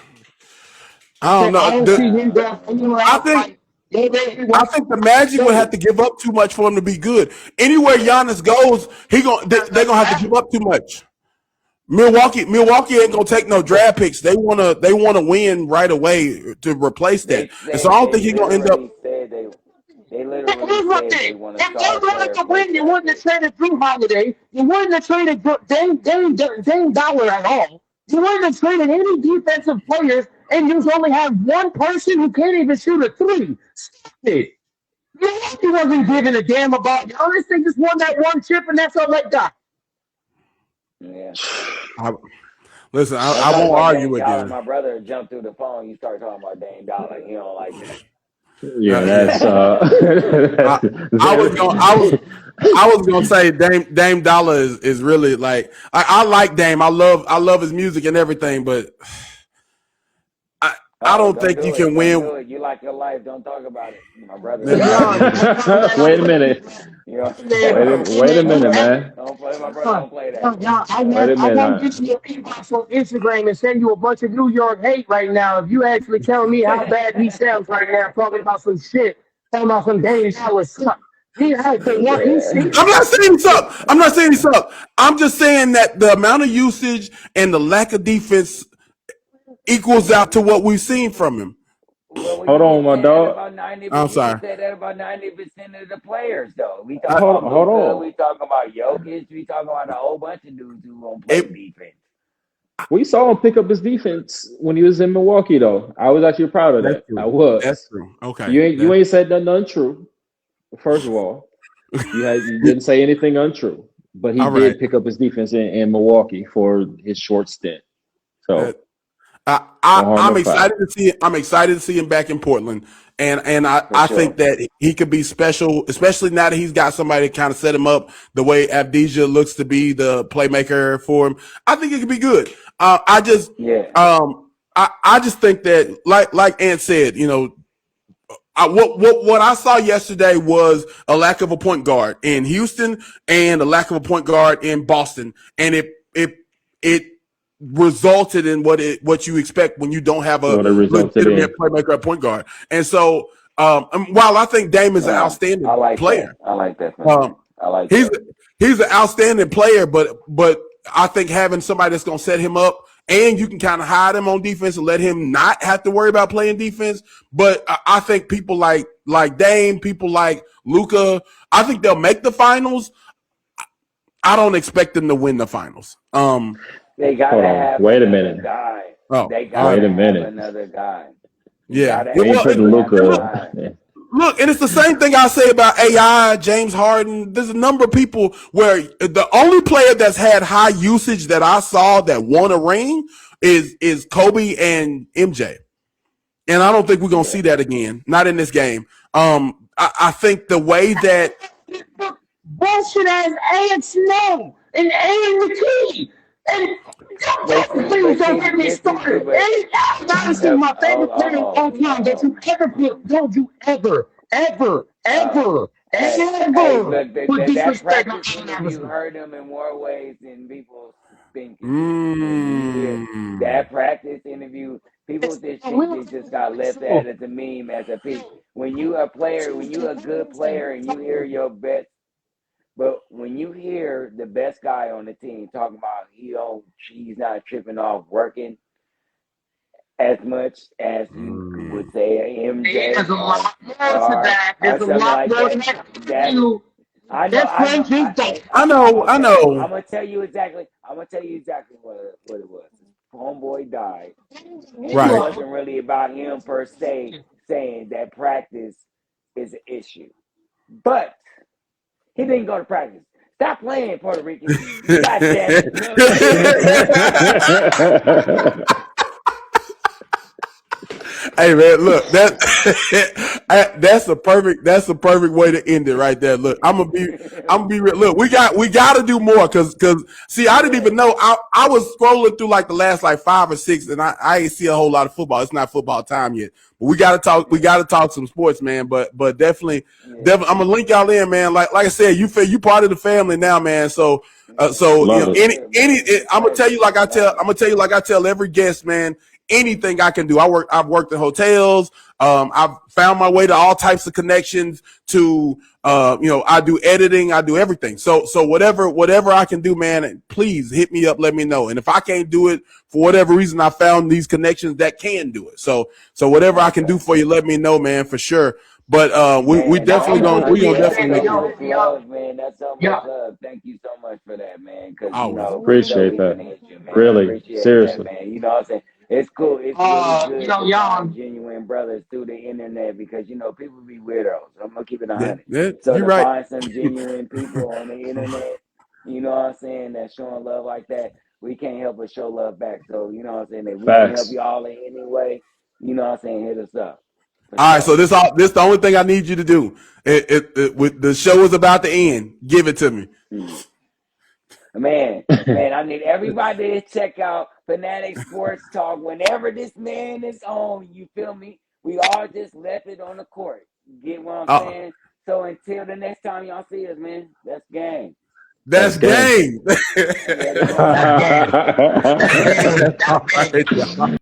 I don't I know. don't see him going anywhere I else. think Like they I West. think the Magic would have to give up too much for him to be good. Anywhere Giannis goes, they're gonna have to give up too much. Milwaukee ain't gonna take no draft picks. They wanna win right away to replace that. And so I don't think he's gonna end up. They literally Here's my said they thing. want a If they star wanted player to plus win, you draft wouldn't have pick. traded Drew Holiday. You wouldn't have traded Dame Dollar at all. You wouldn't have traded any defensive players, and you only have one person who can't even shoot a three. Stop it. You wasn't giving a damn about Giannis. They just won that one chip, and that's all they got. Yeah. Listen, Don't I talk won't about argue Dame with Dollar. you. My brother jumped through the phone. You start talking about Dame Dollar. He don't like that. Yeah, that's I, I was gonna I was gonna say Dame Dollar is really like I like Dame. I love his music and everything, but I Oh, don't don't think you do it. can Don't win. do it. You like your life. Don't talk about it. My brother Hey, don't like John, that. Wait a minute. You know, Wait a minute, man. don't play. My brother don't play that. Wait a I won't minute. get you your inbox on Instagram and send you a bunch of New York hate right now if you actually tell me how bad he sounds right now, talking about some shit, talking about some Dame Dollar suck. Yeah. I'm not saying he's up. I'm not saying he's up. I'm just saying that the amount of usage and the lack of defense equals out to what we've seen from him. Well, Hold you on, can my say that dog. about 90, but I'm you can sorry. say that about 90% of the players, though. We talk I, about Hold Luka. We on. talk about Jokic. We talk about a whole bunch of dudes who don't play it, defense. We saw him pick up his defense when he was in Milwaukee, though. I was actually proud of that's that. I true. That's was. true. Okay. You ain't said nothing untrue. First of all, you didn't say anything untrue, but he All right. did pick up his defense in Milwaukee for his short stint. So no harm, I'm no foul. excited to see. I'm excited to see him back in Portland, and For I sure. think that he could be special, especially now that he's got somebody to kind of set him up the way Abdija looks to be the playmaker for him. I think it could be good. Yeah. I just think that like Ant said, you know, what I saw yesterday was a lack of a point guard in Houston and a lack of a point guard in Boston, and it resulted in what you expect when you don't have a What it resulted legitimate in. playmaker at point guard. And so, while I think Dame is an I outstanding like that. player, I like that, man. um, I like he's that. he's an outstanding player, but I think having somebody that's going to set him up and you can kind of hide him on defense and let him not have to worry about playing defense. But I think people like Dame, people like Luka, I think they'll make the finals. I don't expect them to win the finals. They gotta Hold on. have Wait a another minute. guy. Oh, They all right. Wait gotta a have minute. another guy. You Yeah. gotta We ain't have putting another Luca. guy. Look, and it's the same thing I say about AI, James Harden. There's a number of people where the only player that's had high usage that I saw that won a ring is Kobe and MJ. And I don't think we're gonna see that again. Not in this game. I think the way that Bullshit ass ass no. And the key. And please don't get me started. And honestly, my favorite player of all time that you ever put, don't you ever put that disrespect on practice Allen interview Iverson. hurt him in more ways than people think it did. When you hear that practice interview, people just think they just got left at as a meme, as a piece. When you a player, when you a good player and you hear your best, but when you hear the best guy on the team talking about he's not tripping off working as much as you would say MJ There's a lot more to that. or There's a something lot like more to that. that. I know. That friend just don't. I know. I'm gonna tell you exactly. I'm gonna tell you exactly what it was. Homeboy died, and it wasn't really about him per se saying that practice is an issue, but he didn't go to practice. Stop playing, Puerto Rican. God damn it. You know what I'm saying? Hey man, look, that's a perfect way to end it right there. Look, I'm gonna be real. Look, we got to do more because see, I didn't even know. I was scrolling through like the last like 5 or 6, and I ain't see a whole lot of football. It's not football time yet, but we got to talk. We got to talk some sports, man. But definitely, I'm gonna link y'all in, man. Like I said, you part of the family now, man. So I'm gonna tell you like I tell every guest, man. Anything I can do. I've worked in hotels. I've found my way to all types of connections to, I do editing. I do everything. So whatever I can do, man, please hit me up. Let me know. And if I can't do it for whatever reason, I found these connections that can do it. So whatever I can do for you, let me know, man, for sure. But we definitely gonna definitely make it. Man, that's so much love. Thank you so much for that, man. Because appreciate that. Really, seriously, that, man. You know what I'm saying? It's cool. It's really good to find genuine brothers through the internet because people be weirdos. I'm gonna keep it 100. So to find some genuine people on the internet, you know what I'm saying, that's showing love like that, we can't help but show love back. So you know what I'm saying, that we can help you all in any way. You know what I'm saying, hit us up. All right, so this the only thing I need you to do. With the show is about to end. Give it to me. Man, I need everybody to check out Fanatic Sports Talk whenever this man is on. You feel me? We all just left it on the court. Get what I'm saying? So until the next time y'all see us, man, that's game. That's game. That's game.